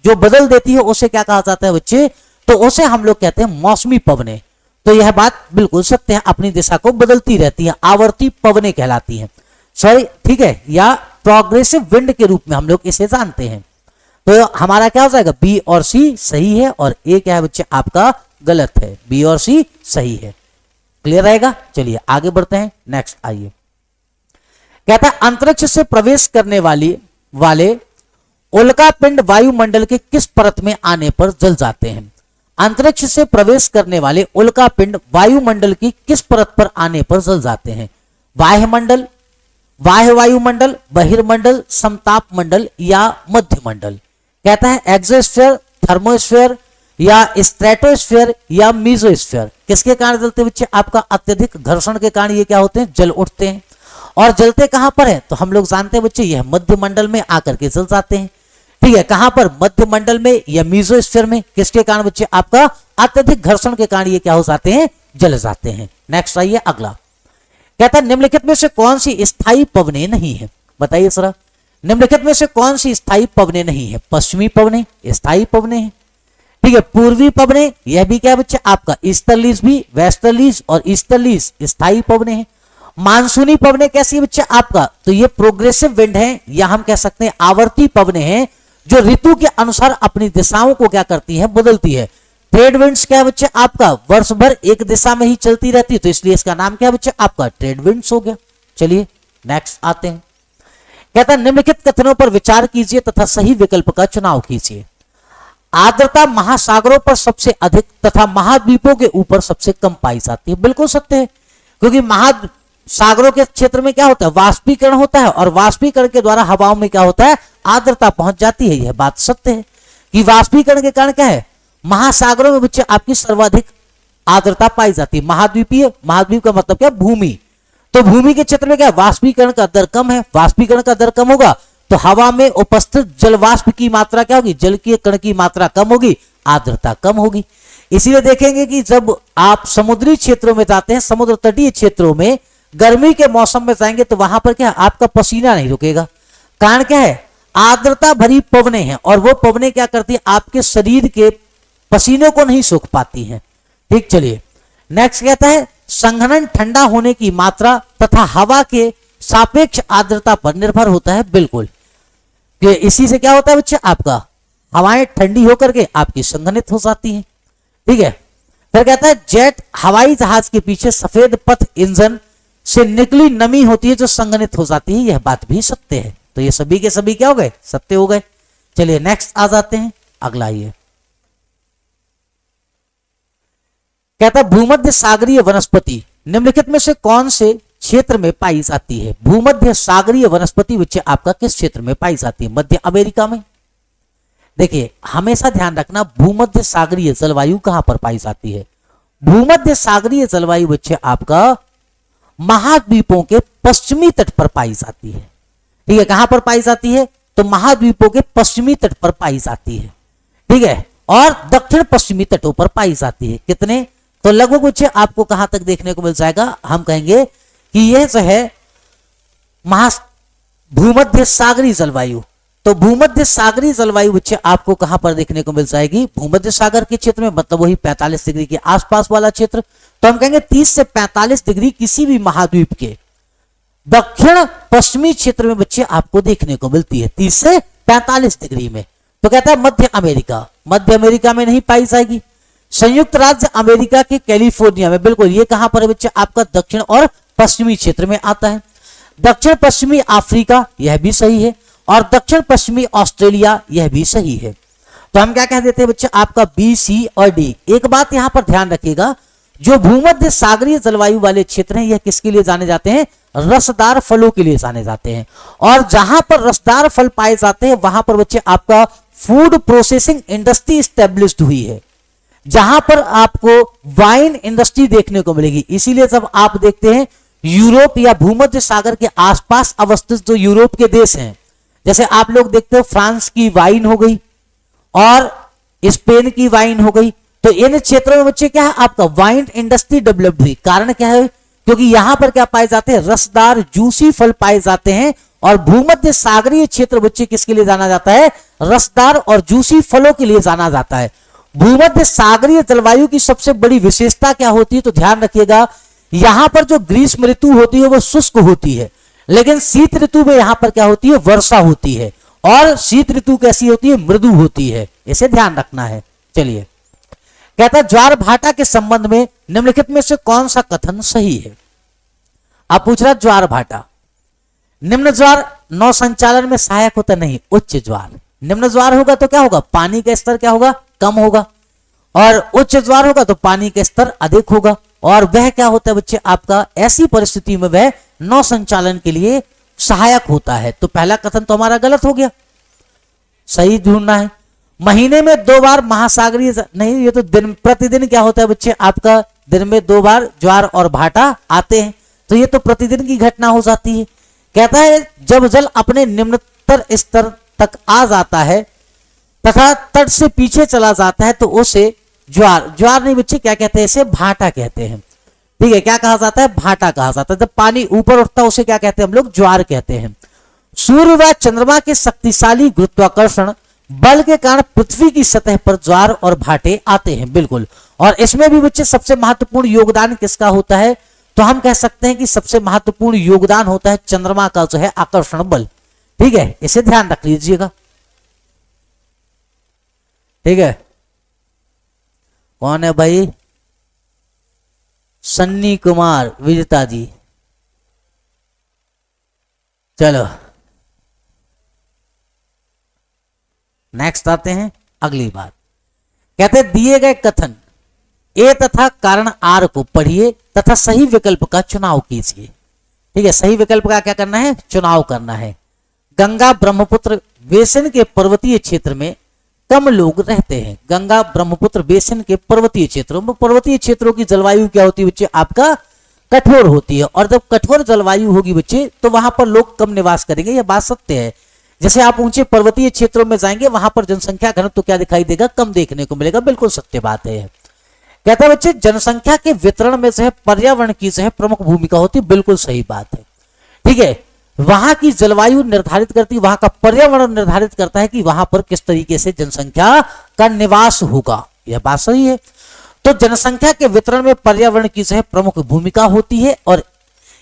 जो बदल देती है, उसे क्या कहा जाता है बच्चे, तो उसे हम लोग कहते हैं मौसमी पवनें। तो यह बात बिल्कुल सत्य है, अपनी दिशा को बदलती रहती है, आवर्ती पवनें कहलाती हैं। सॉरी, ठीक है, या प्रोग्रेसिव विंड के रूप में हम लोग इसे जानते हैं। तो हमारा क्या हो जाएगा, बी और सी सही है और ए क्या है बच्चे आपका गलत है। बी और सी सही है। क्लियर रहेगा। चलिए आगे बढ़ते हैं, नेक्स्ट आइए। कहता है अंतरिक्ष से प्रवेश करने वाले उल्का पिंड वायुमंडल के किस परत में आने पर जल जाते हैं। अंतरिक्ष से प्रवेश करने वाले उल्का पिंड वायुमंडल की किस परत पर आने पर जल जाते हैं। बाह्यमंडल, बाह्य वायुमंडल, बहिर्मंडल, समताप मंडल या मध्यमंडल। कहता है एक्सोस्फीयर, थर्मोस्फीयर या स्ट्रेटोस्फीयर या मीजोस्फीयर। किसके कारण जलते बच्चे, आपका अत्यधिक घर्षण के कारण ये क्या होते हैं, जल उठते हैं। और जलते कहां पर है, तो हम लोग जानते हैं बच्चे यह मध्य मंडल में आकर के जल जाते हैं। ठीक है, कहां पर, मध्य मंडल में या मीजोस्फीयर में। किसके कारण बच्चे, आपका अत्यधिक घर्षण के कारण ये क्या हो जाते हैं, जल जाते हैं। नेक्स्ट आइए अगला। कहता है निम्नलिखित में से कौन सी स्थायी पवनें नहीं है। बताइए सर, निम्नलिखित में से कौन सी स्थायी पवनें नहीं है। पश्चिमी पवनें स्थायी पवनें हैं। ठीक है, पूर्वी पवनें, यह भी क्या बच्चे आपका ईस्टर्लीज भी, वेस्टर्लीज और ईस्टर्लीज स्थायी पवनें हैं। मानसूनी पवनें कैसी है बच्चे आपका, तो ये प्रोग्रेसिव विंड है, या हम कह सकते हैं आवर्ती पवनें हैं, जो ऋतु के अनुसार अपनी दिशाओं को क्या करती है, बदलती है। ट्रेड विंड्स क्या बच्चे आपका वर्ष भर एक दिशा में ही चलती रहती है, तो इसलिए इसका नाम क्या बच्चे आपका ट्रेड विंड्स हो गया। चलिए नेक्स्ट आते हैं। कहता है निम्नलिखित कथनों पर विचार कीजिए तथा सही विकल्प का चुनाव कीजिए। आर्द्रता महासागरों पर सबसे अधिक तथा महाद्वीपों के ऊपर सबसे कम पाई जाती है। बिल्कुल सत्य है, क्योंकि महासागरों के क्षेत्र में क्या होता है, वाष्पीकरण होता है, और वाष्पीकरण के द्वारा हवाओं में क्या होता है, आर्द्रता पहुंच जाती है। यह बात सत्य है कि वाष्पीकरण के कारण क्या है, महासागरों में बच्चे आपकी सर्वाधिक आर्द्रता पाई जाती है। महाद्वीपीय, महाद्वीप का मतलब क्या, भूमि। तो भूमि के क्षेत्र में क्या, वाष्पीकरण का दर कम है। वाष्पीकरण का दर कम होगा तो हवा में उपस्थित जल वाष्प की मात्रा क्या होगी, जल के कण की मात्रा कम होगी, आर्द्रता कम होगी। इसीलिए देखेंगे कि जब आप समुद्री क्षेत्रों में जाते हैं, समुद्र तटीय क्षेत्रों में गर्मी के मौसम में जाएंगे, तो वहां पर क्या आपका पसीना नहीं रुकेगा। कारण क्या है, आर्द्रता भरी पवनें हैं, और वो पवनें क्या करती है, आपके शरीर के पसीने को नहीं सूख पाती हैं। ठीक, चलिए नेक्स्ट कहता है संघनन ठंडा होने की मात्रा तथा हवा के सापेक्ष आर्द्रता पर निर्भर होता है। बिल्कुल, कि इसी से क्या होता है बच्चे, आपका हवाएं ठंडी होकर के आपकी संघनित हो जाती हैं। ठीक है, फिर कहता है जेट हवाई जहाज के पीछे सफेद पथ इंजन से निकली नमी होती है जो संघनित हो जाती है। यह बात भी सत्य है। तो ये सभी के सभी क्या हो गए, सत्य हो गए। चलिए नेक्स्ट आ जाते हैं, अगला ये कहता है भूमध्य सागरीय वनस्पति निम्नलिखित में से कौन से क्षेत्र में पाई जाती है। भूमध्य सागरीय वनस्पति बच्चे आपका किस क्षेत्र में पाई जाती है, मध्य अमेरिका में। देखिए हमेशा ध्यान रखना, भूमध्य सागरीय जलवायु कहां पर पाई जाती है। भूमध्य सागरीय जलवायु बच्चे आपका महाद्वीपों के पश्चिमी तट पर पाई जाती है। ठीक है, कहां पर पाई जाती है, तो महाद्वीपों के पश्चिमी तट पर पाई जाती है। ठीक है, और दक्षिण पश्चिमी तटों पर पाई जाती है। कितने, तो लगभग बच्चे आपको कहां तक देखने को मिल जाएगा, हम कहेंगे कि यह जो है भूमध्य सागरीय जलवायु। तो भूमध्य सागरीय जलवायु बच्चे आपको कहां पर देखने को मिल जाएगी, भूमध्य सागर के क्षेत्र में, मतलब वही 45 डिग्री के आसपास वाला क्षेत्र। तो हम कहेंगे 30 से 45 डिग्री किसी भी महाद्वीप के दक्षिण पश्चिमी क्षेत्र में बच्चे आपको देखने को मिलती है, 30 से 45 डिग्री में। तो कहता है मध्य अमेरिका, मध्य अमेरिका में नहीं पाई जाएगी। संयुक्त राज्य अमेरिका के कैलिफोर्निया में, बिल्कुल ये कहां पर है बच्चे, आपका दक्षिण और पश्चिमी क्षेत्र में आता है। दक्षिण पश्चिमी अफ्रीका, यह भी सही है। और दक्षिण पश्चिमी ऑस्ट्रेलिया, यह भी सही है। तो हम क्या कह देते हैं बच्चे, आपका बी, सी और डी। एक बात यहां पर ध्यान रखिएगा, जो भूमध्य सागरीय जलवायु वाले क्षेत्र हैं यह किसके लिए जाने जाते हैं, रसदार फलों के लिए जाने जाते हैं। और जहां पर रसदार फल पाए जाते हैं वहां पर बच्चे आपका फूड प्रोसेसिंग इंडस्ट्री स्टैब्लिश्ड हुई है, जहां पर आपको वाइन इंडस्ट्री देखने को मिलेगी। इसीलिए जब आप देखते हैं यूरोप या भूमध्य सागर के आसपास अवस्थित जो यूरोप के देश हैं, जैसे आप लोग देखते हो फ्रांस की वाइन हो गई और स्पेन की वाइन हो गई, तो इन क्षेत्रों में बच्चे क्या है, आपका वाइन इंडस्ट्री डेवलप्ड हुई। कारण क्या है, क्योंकि यहां पर क्या पाए जाते हैं, रसदार जूसी फल पाए जाते हैं। और भूमध्य सागरीय क्षेत्र बच्चे किसके लिए जाना जाता है, रसदार और जूसी फलों के लिए जाना जाता है। भूमध्य सागरीय जलवायु की सबसे बड़ी विशेषता क्या होती है, तो ध्यान रखिएगा, यहां पर जो ग्रीष्म ऋतु होती है वो शुष्क होती है, लेकिन शीत ऋतु में यहां पर क्या होती है, वर्षा होती है। और शीत ऋतु कैसी होती है, मृदु होती है। इसे ध्यान रखना है। चलिए कहता है ज्वार भाटा के संबंध में निम्नलिखित में से कौन सा कथन सही है। आप पूछ रहा ज्वार भाटा, निम्न ज्वार नौ संचालन में सहायक होता नहीं, उच्च ज्वार। निम्न ज्वार होगा तो क्या होगा, पानी का स्तर क्या होगा, कम होगा। और उच्च ज्वार होगा तो पानी का स्तर अधिक होगा। और वह क्या होता है बच्चे, आपका ऐसी परिस्थिति में वह नौ संचालन के लिए सहायक होता है। तो पहला कथन तो हमारा गलत हो गया, सही ढूंढना है। महीने में 2 बार महासागरीय नहीं, ये तो दिन प्रतिदिन क्या होता है बच्चे, आपका दिन में 2 बार ज्वार और भाटा आते हैं, तो ये तो प्रतिदिन की घटना हो जाती है। कहता है जब जल अपने निम्नतर स्तर तक आ जाता है तथा तट से पीछे चला जाता है तो उसे ज्वार, ज्वार नहीं बच्चे क्या कहते हैं, इसे भाटा कहते हैं। ठीक है, क्या कहा जाता है, भाटा कहा जाता है। जब पानी ऊपर उठता है उसे क्या कहते हैं हम लोग, ज्वार कहते हैं। सूर्य व चंद्रमा के शक्तिशाली गुरुत्वाकर्षण बल के कारण पृथ्वी की सतह पर ज्वार और भाटे आते हैं। बिल्कुल, और इसमें भी बच्चे सबसे महत्वपूर्ण योगदान किसका होता है, तो हम कह सकते हैं कि सबसे महत्वपूर्ण योगदान होता है चंद्रमा का जो है आकर्षण बल। ठीक है, इसे ध्यान रख लीजिएगा। ठीक है, कौन है भाई, सन्नी कुमार विजेता जी। चलो नेक्स्ट आते हैं, अगली बात कहते हैं दिए गए कथन ए तथा कारण आर को पढ़िए तथा सही विकल्प का चुनाव कीजिए। ठीक है, सही विकल्प का क्या करना है, चुनाव करना है। गंगा ब्रह्मपुत्र बेसिन के पर्वतीय क्षेत्र में कम लोग रहते हैं। गंगा ब्रह्मपुत्र बेसिन के पर्वतीय क्षेत्रों में, पर्वतीय क्षेत्रों की जलवायु क्या होती है बच्चे, आपका कठोर होती है। और जब कठोर जलवायु होगी बच्चे तो वहां पर लोग कम निवास करेंगे, यह बात सत्य है। जैसे आप ऊंचे पर्वतीय क्षेत्रों में जाएंगे वहां पर जनसंख्या घनत्व तो क्या दिखाई देगा, कम देखने को मिलेगा। बिल्कुल सत्य बात है। कहता है बच्चे जनसंख्या के वितरण में जो है पर्यावरण की जो है प्रमुख भूमिका होती है। बिल्कुल सही बात है। ठीक है, वहां की जलवायु निर्धारित करती है, वहां का पर्यावरण निर्धारित करता है कि वहां पर किस तरीके से जनसंख्या का निवास होगा, यह बात सही है। तो जनसंख्या के वितरण में पर्यावरण की जो है प्रमुख भूमिका होती है और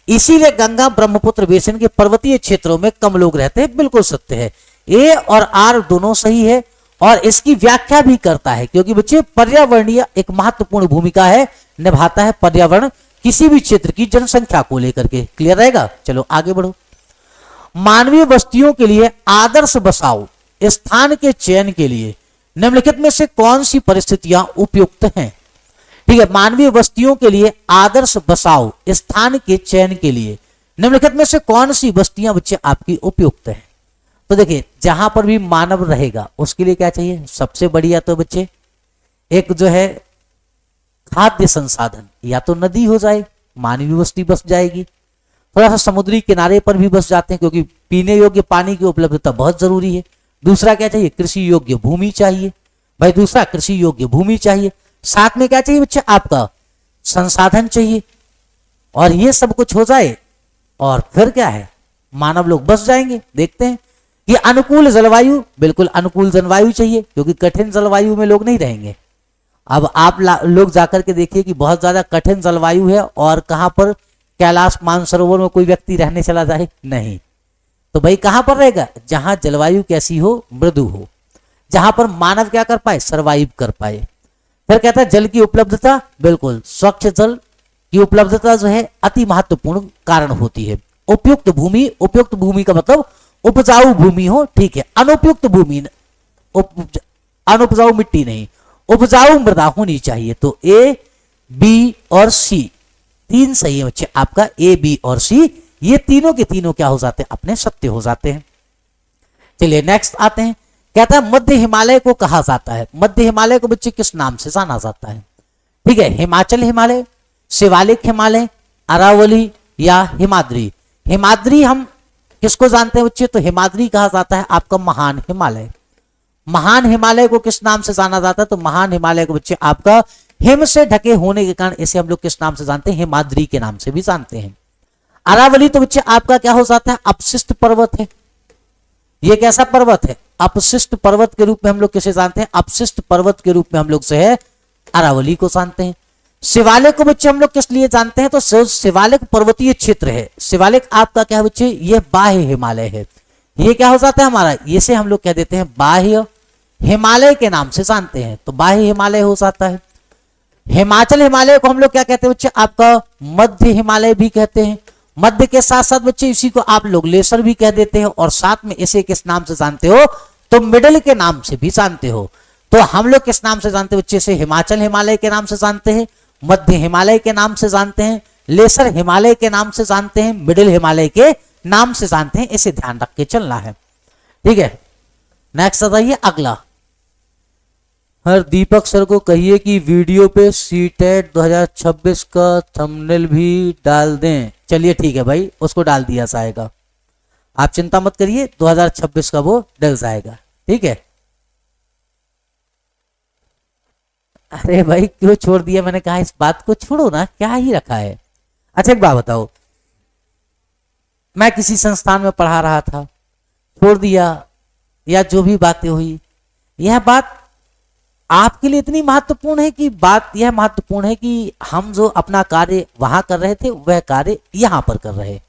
इसीलिए गंगा ब्रह्मपुत्र बेसिन के पर्वतीय क्षेत्रों में कम लोग रहते हैं। बिल्कुल सत्य है, ए और आर दोनों सही है। और इसकी व्याख्या भी करता है, क्योंकि बच्चे पर्यावरणीय एक महत्वपूर्ण भूमिका है, निभाता है पर्यावरण किसी भी क्षेत्र की जनसंख्या को लेकर के। क्लियर रहेगा? चलो आगे बढ़ो। मानवीय बस्तियों के लिए आदर्श बसाओ स्थान के चयन के लिए निम्नलिखित में से कौन सी परिस्थितियां उपयुक्त हैं? ठीक है, मानवीय बस्तियों के लिए आदर्श बसाओ स्थान के चयन के लिए निम्नलिखित में से कौन सी बस्तियां बच्चे आपकी उपयुक्त हैं? तो देखिए, जहां पर भी मानव रहेगा उसके लिए क्या चाहिए? सबसे बढ़िया तो बच्चे एक जो है खाद्य संसाधन, या तो नदी हो जाए, मानवीय बस्ती बस जाएगी। थोड़ा सा समुद्री किनारे पर भी बस जाते हैं, क्योंकि पीने योग्य पानी की उपलब्धता बहुत जरूरी है। दूसरा क्या चाहिए? कृषि योग्य भूमि चाहिए भाई, दूसरा कृषि योग्य भूमि चाहिए। साथ में क्या चाहिए बच्चे? आपका संसाधन चाहिए। और ये सब कुछ हो जाए और फिर क्या है? मानव लोग बस जाएंगे। देखते हैं ये अनुकूल जलवायु, बिल्कुल अनुकूल जलवायु चाहिए, क्योंकि कठिन जलवायु में लोग नहीं रहेंगे। अब आप लोग जाकर के देखिए कि बहुत ज्यादा कठिन जलवायु है और कहां पर कैलाश मानसरोवर में कोई व्यक्ति रहने चला जाए? नहीं। तो भाई कहां पर रहेगा? जहां जलवायु कैसी हो? मृदु हो, जहां पर मानव क्या कर पाए? सरवाइव कर पाए। फिर कहता है जल की उपलब्धता, बिल्कुल स्वच्छ जल की उपलब्धता जो है अति महत्वपूर्ण कारण होती है। उपयुक्त भूमि, उपयुक्त भूमि का मतलब उपजाऊ भूमि हो, ठीक है। अनुपयुक्त भूमि, अनुपजाऊ मिट्टी नहीं, उपजाऊ मृदा होनी चाहिए। तो ए, बी और सी तीन सही है बच्चे। आपका ए, बी और सी ये तीनों के तीनों क्या हो जाते हैं? अपने सत्य हो जाते हैं। चलिए नेक्स्ट आते हैं। कहता है मध्य हिमालय को कहा जाता है। मध्य हिमालय को बच्चे किस नाम से जाना जाता है? ठीक है, हिमाचल हिमालय, शिवालिक हिमालय, अरावली या हिमाद्री। हिमाद्री हम किसको जानते हैं बच्चे? तो हिमाद्री कहा जाता है आपका महान हिमालय। महान हिमालय को किस नाम से जाना जाता है? तो महान हिमालय को बच्चे आपका हिम से ढके होने के कारण इसे हम लोग किस नाम से जानते हैं? हिमाद्री के नाम से भी जानते हैं। अरावली तो बच्चे आपका क्या हो जाता है? अपशिष्ट पर्वत है। ये कैसा पर्वत है? अपशिष्ट पर्वत के रूप में हम लोग किसे जानते हैं? अपशिष्ट पर्वत के रूप में हम लोग जो है अरावली को जानते हैं। शिवालिक को बच्चे हम लोग किस लिए जानते हैं? तो शिवालिक पर्वतीय क्षेत्र है। शिवालिक आपका क्या है बच्चे? ये बाह्य हिमालय है। ये क्या हो जाता है हमारा? ये से हम लोग कह देते हैं बाह्य हिमालय के नाम से जानते हैं, तो बाह्य हिमालय हो जाता है। हिमाचल हिमालय को हम लोग क्या कहते हैं बच्चे? आपका मध्य हिमालय भी कहते हैं। मध्य के साथ साथ बच्चे इसी को आप लोग लेसर भी कह देते हैं, और साथ में इसे किस नाम से जानते हो? तो मिडिल के नाम से भी जानते हो। तो हम लोग किस नाम से जानते हैं बच्चे? से हिमाचल हिमालय के नाम से जानते हैं, मध्य हिमालय के नाम से जानते हैं, लेसर हिमालय के नाम से जानते हैं, मिडिल हिमालय के नाम से जानते हैं। इसे ध्यान रख के चलना है, ठीक है। नेक्स्ट बताइए अगला। हर दीपक सर को कहिए कि वीडियो पे सीटेट 2026 का थंबनेल भी डाल दें। चलिए ठीक है भाई, उसको डाल दिया जाएगा, आप चिंता मत करिए, 2026 का वो डल जाएगा, ठीक है। अरे भाई क्यों छोड़ दिया? मैंने कहा इस बात को छोड़ो ना, क्या ही रखा है। अच्छा एक बात बताओ, मैं किसी संस्थान में पढ़ा रहा था, छोड़ दिया, या जो भी बातें हुई, यह बात आपके लिए इतनी महत्वपूर्ण है कि बात यह महत्वपूर्ण है कि हम जो अपना कार्य वहां कर रहे थे वह कार्य यहां पर कर रहे हैं,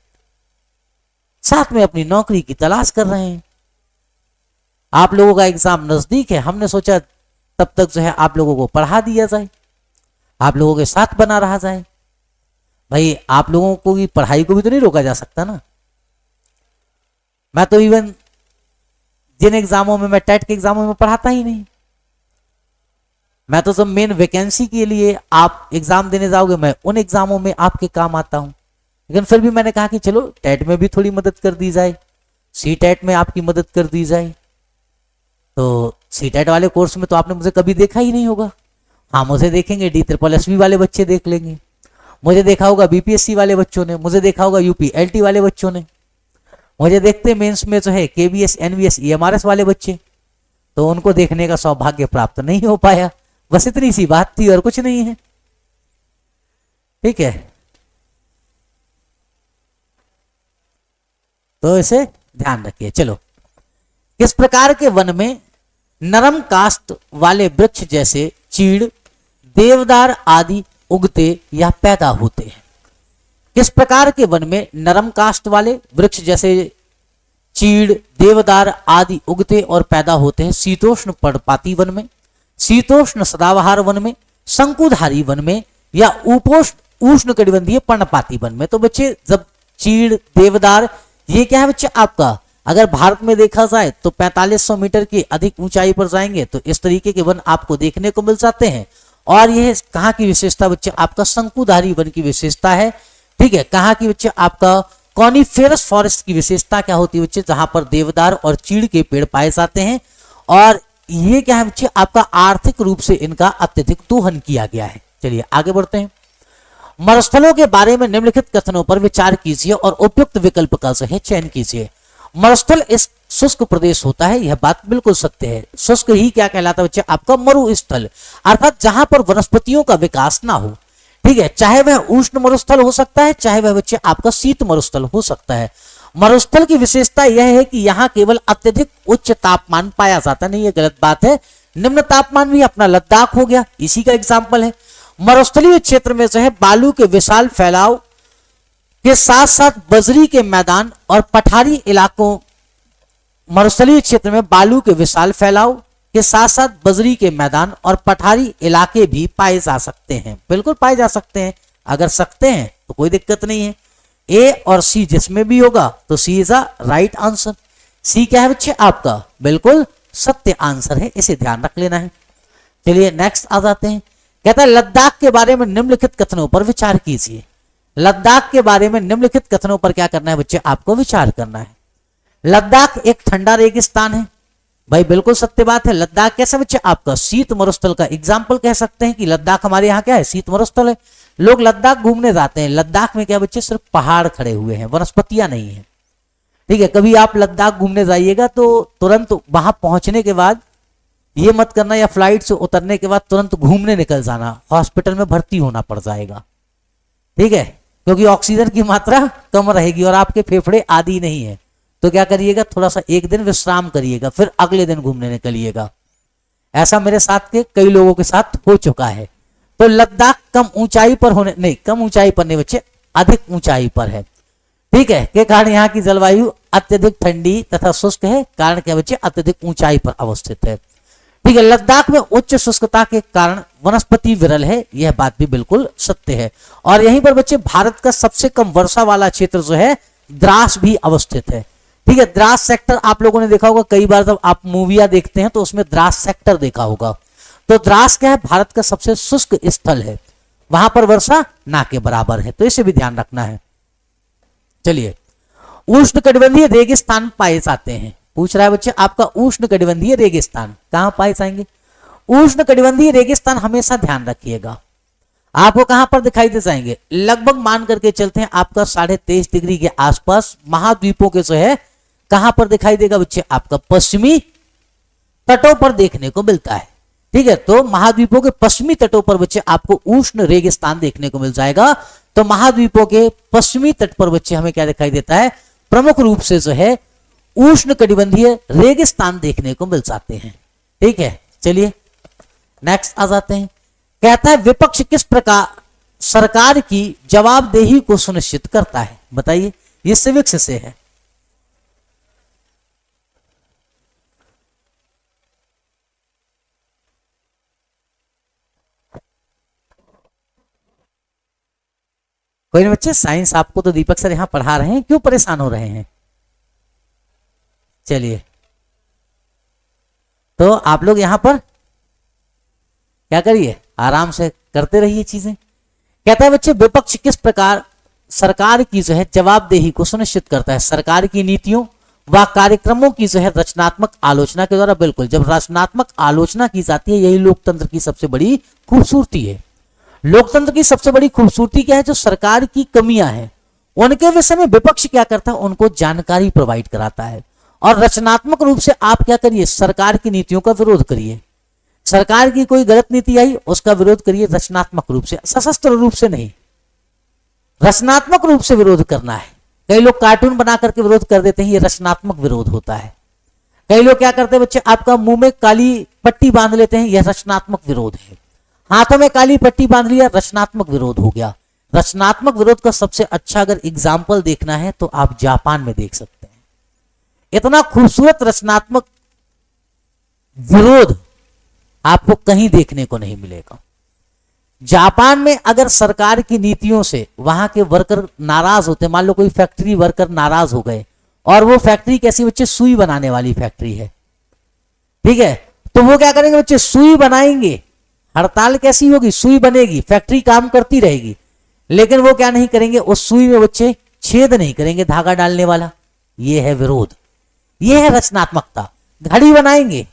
साथ में अपनी नौकरी की तलाश कर रहे हैं। आप लोगों का एग्जाम नजदीक है, हमने सोचा तब तक जो है आप लोगों को पढ़ा दिया जाए, आप लोगों के साथ बना रहा जाए। भाई आप लोगों को की पढ़ाई को भी तो नहीं रोका जा सकता ना। मैं तो इवन जिन एग्जामों में, मैं टेट के एग्जामों में पढ़ाता ही नहीं। मैं तो सब मेन वैकेंसी के लिए आप एग्जाम देने जाओगे, मैं उन एग्जामों में आपके काम आता हूं। लेकिन फिर भी मैंने कहा कि चलो टेट में भी थोड़ी मदद कर दी जाए, सी टेट में आपकी मदद कर दी जाए। तो सी टेट वाले कोर्स में तो आपने मुझे कभी देखा ही नहीं होगा। हाँ मुझे देखेंगे, DSSB वाले बच्चे देख लेंगे, मुझे देखा होगा BPSC वाले बच्चों ने, मुझे देखा होगा UPLT वाले बच्चों ने, मुझे देखते मेंस में जो है KBS NVS EMRS वाले बच्चे, तो उनको देखने का सौभाग्य प्राप्त नहीं हो पाया। बस इतनी सी बात थी और कुछ नहीं है, ठीक है। तो इसे ध्यान रखिए। चलो, किस प्रकार के वन में नरम काष्ठ वाले वृक्ष जैसे चीड़, देवदार आदि उगते या पैदा होते हैं? किस प्रकार के वन में नरम काष्ठ वाले वृक्ष जैसे चीड़, देवदार आदि उगते और पैदा होते हैं? शीतोष्ण पर्णपाती वन में, शीतोष्ण सदाबहार वन में, शंकुधारी वन में, या उपोष्ण उष्णकटिबंधीय पर्णपाती वन में? तो बच्चे जब चीड़, देवदार, ये क्या है बच्चे आपका, अगर भारत में देखा जाए तो 4500 मीटर की अधिक ऊंचाई पर जाएंगे तो इस तरीके के वन आपको देखने को मिल जाते हैं। और यह कहाँ की विशेषता बच्चे, आपका शंकुधारी वन की विशेषता है। ठीक है, कहाँ की बच्चे, आपका कॉनिफेरस फॉरेस्ट की विशेषता क्या होती है बच्चे, जहां पर देवदार और चीड़ के पेड़ पाए जाते हैं। और ये क्या है बच्चे, आपका आर्थिक रूप से इनका अत्यधिक दोहन किया गया है। चलिए आगे बढ़ते हैं। मरुस्थलों के बारे में निम्नलिखित कथनों पर विचार कीजिए और उपयुक्त विकल्प का सही चयन कीजिए। मरुस्थल इस शुष्क प्रदेश होता है, यह बात बिल्कुल सत्य है। शुष्क ही क्या कहलाता है बच्चे, आपका मरुस्थल, अर्थात जहां पर वनस्पतियों का विकास ना हो। ठीक है, चाहे वह उष्ण मरुस्थल हो सकता है, चाहे वह बच्चे आपका शीत मरुस्थल हो सकता है। मरुस्थल की विशेषता यह है कि यहाँ केवल अत्यधिक उच्च तापमान पाया जाता नहीं, ये गलत बात है। निम्न तापमान भी अपना लद्दाख हो गया, इसी का एग्जाम्पल है। मरुस्थलीय क्षेत्र में जो है बालू के विशाल फैलाव के साथ साथ बजरी के मैदान और पठारी इलाकों, मरुस्थलीय क्षेत्र में बालू के विशाल फैलाव के साथ साथ बजरी के मैदान और पठारी इलाके भी पाए जा सकते हैं। बिल्कुल पाए जा सकते हैं, अगर सकते हैं तो कोई दिक्कत नहीं है। ए और सी जिसमें भी होगा तो सी इज अ राइट आंसर। सी क्या है बच्चे आपका, बिल्कुल सत्य आंसर है, इसे ध्यान रख लेना है। चलिए नेक्स्ट आ जाते हैं। कहता है लद्दाख के बारे में निम्नलिखित कथनों पर विचार कीजिए। लद्दाख के बारे में निम्नलिखित कथनों पर क्या करना है बच्चे, आपको विचार करना है। लद्दाख एक ठंडा रेगिस्तान है, भाई बिल्कुल सत्य बात है। लद्दाख कैसे बच्चे, आपका शीत मरुस्थल का एग्जाम्पल कह सकते हैं कि लद्दाख हमारे यहाँ क्या है, शीत मरुस्थल है। लोग लद्दाख घूमने जाते हैं, लद्दाख में क्या बच्चे, सिर्फ पहाड़ खड़े हुए हैं, वनस्पतियां नहीं है। ठीक है, कभी आप लद्दाख घूमने जाइएगा तो तुरंत वहां पहुंचने के बाद ये मत करना, या फ्लाइट से उतरने के बाद तुरंत घूमने निकल जाना, हॉस्पिटल में भर्ती होना पड़ जाएगा। ठीक है, क्योंकि ऑक्सीजन की मात्रा कम रहेगी और आपके फेफड़े आदि नहीं है। तो क्या करिएगा, थोड़ा सा एक दिन विश्राम करिएगा, फिर अगले दिन घूमने निकलिएगा। ऐसा मेरे साथ के कई लोगों के साथ हो चुका है। तो लद्दाख कम ऊंचाई पर होने नहीं, कम ऊंचाई पर नहीं बच्चे, अधिक ऊंचाई पर है। ठीक है, के कारण यहाँ की जलवायु अत्यधिक ठंडी तथा शुष्क है, कारण क्या बच्चे, अत्यधिक ऊंचाई पर अवस्थित है। ठीक है, लद्दाख में उच्च शुष्कता के कारण वनस्पति विरल है, यह बात भी बिल्कुल सत्य है। और यहीं पर बच्चे भारत का सबसे कम वर्षा वाला क्षेत्र जो है द्रास भी अवस्थित है। ठीक है, द्रास सेक्टर आप लोगों ने देखा होगा, कई बार जब आप मूवियां देखते हैं तो उसमें द्रास सेक्टर देखा होगा। तो द्रास क्या है, भारत का सबसे शुष्क स्थल है, वहां पर वर्षा ना के बराबर है, तो इसे भी ध्यान रखना है। चलिए, उष्णकटिबंधीय रेगिस्तान पाए जाते हैं, पूछ रहा है बच्चे आपका उष्णकटिबंधीय रेगिस्तान कहां पाए जाएंगे। उष्णकटिबंधीय रेगिस्तान हमेशा ध्यान रखिएगा, आपको कहां पर दिखाई दे जाएंगे, लगभग मान करके चलते हैं आपका 23.5 डिग्री के आसपास महाद्वीपों के जो है कहां पर दिखाई देगा बच्चे, आपका पश्चिमी तटों पर देखने को मिलता है। ठीक है, तो महाद्वीपों के पश्चिमी तटों पर बच्चे आपको उष्ण रेगिस्तान देखने को मिल जाएगा। तो महाद्वीपों के पश्चिमी तट पर बच्चे हमें क्या दिखाई देता है, प्रमुख रूप से जो है उष्णकटिबंधीय रेगिस्तान देखने को मिल जाते हैं। ठीक है, चलिए नेक्स्ट आ जाते हैं। कहता है विपक्ष किस प्रकार सरकार की जवाबदेही को सुनिश्चित करता है, बताइए, ये सिविक्स से है। कोई नहीं बच्चे, साइंस आपको तो दीपक सर यहां पढ़ा रहे हैं, क्यों परेशान हो रहे हैं। चलिए, तो आप लोग यहां पर क्या करिए, आराम से करते रहिए चीजें। कहता है बच्चे विपक्ष किस प्रकार सरकार की जो है जवाबदेही को सुनिश्चित करता है, सरकार की नीतियों व कार्यक्रमों की जो है रचनात्मक आलोचना के द्वारा। बिल्कुल, जब रचनात्मक आलोचना की जाती है, यही लोकतंत्र की सबसे बड़ी खूबसूरती है। लोकतंत्र की सबसे बड़ी खूबसूरती क्या है, जो सरकार की कमियां हैं उनके विषय में विपक्ष क्या करता है, उनको जानकारी प्रोवाइड कराता है। और रचनात्मक रूप से आप क्या करिए, सरकार की नीतियों का विरोध करिए। सरकार की कोई गलत नीति आई, उसका विरोध करिए रचनात्मक रूप से, सशस्त्र रूप से नहीं, रचनात्मक रूप से विरोध करना है। कई लोग कार्टून बना करके विरोध कर देते हैं, ये रचनात्मक विरोध होता है। कई लोग क्या करते हैं बच्चे, आपका मुंह में काली पट्टी बांध लेते हैं, यह रचनात्मक विरोध है। हाथों में काली पट्टी बांध लिया, रचनात्मक विरोध हो गया। रचनात्मक विरोध का सबसे अच्छा अगर एग्जाम्पल देखना है तो आप जापान में देख सकते हैं। इतना खूबसूरत रचनात्मक विरोध आपको कहीं देखने को नहीं मिलेगा। जापान में अगर सरकार की नीतियों से वहां के वर्कर नाराज होते, मान लो कोई फैक्ट्री वर्कर नाराज हो गए, और वो फैक्ट्री कैसी बच्चे, सुई बनाने वाली फैक्ट्री है, ठीक है, तो वो क्या करेंगे बच्चे, सुई बनाएंगे। हड़ताल कैसी होगी, सुई बनेगी, फैक्ट्री काम करती रहेगी, लेकिन वो क्या नहीं करेंगे, उस सुई में बच्चे छेद नहीं करेंगे धागा डालने वाला। ये है विरोध, ये है रचनात्मकता। घड़ी बनाएंगे,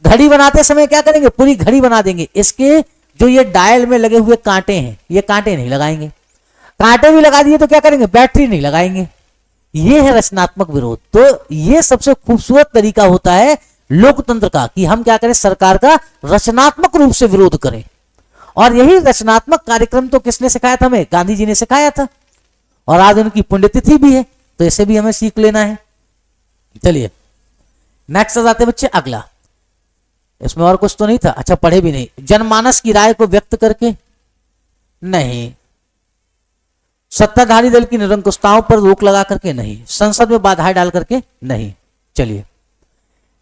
घड़ी बनाते समय क्या करेंगे, पूरी घड़ी बना देंगे, इसके जो ये डायल में लगे हुए कांटे हैं, ये कांटे नहीं लगाएंगे। कांटे भी लगा दिए तो क्या करेंगे, बैटरी नहीं लगाएंगे। ये है रचनात्मक विरोध। तो ये सबसे खूबसूरत तरीका होता है लोकतंत्र का, कि हम क्या करें, सरकार का रचनात्मक रूप से विरोध करें। और यही रचनात्मक कार्यक्रम तो किसने सिखाया था हमें, गांधी जी ने सिखाया था, और आज उनकी पुण्यतिथि भी है, तो इसे भी हमें सीख लेना है। चलिए नेक्स्ट आ जाते हैं बच्चे, अगला। इसमें और कुछ तो नहीं था, अच्छा पढ़े भी नहीं। जनमानस की राय को व्यक्त करके, नहीं। सत्ताधारी दल की निरंकुशताओं पर रोक लगा करके, नहीं। संसद में बाधाएं डाल करके, नहीं। चलिए,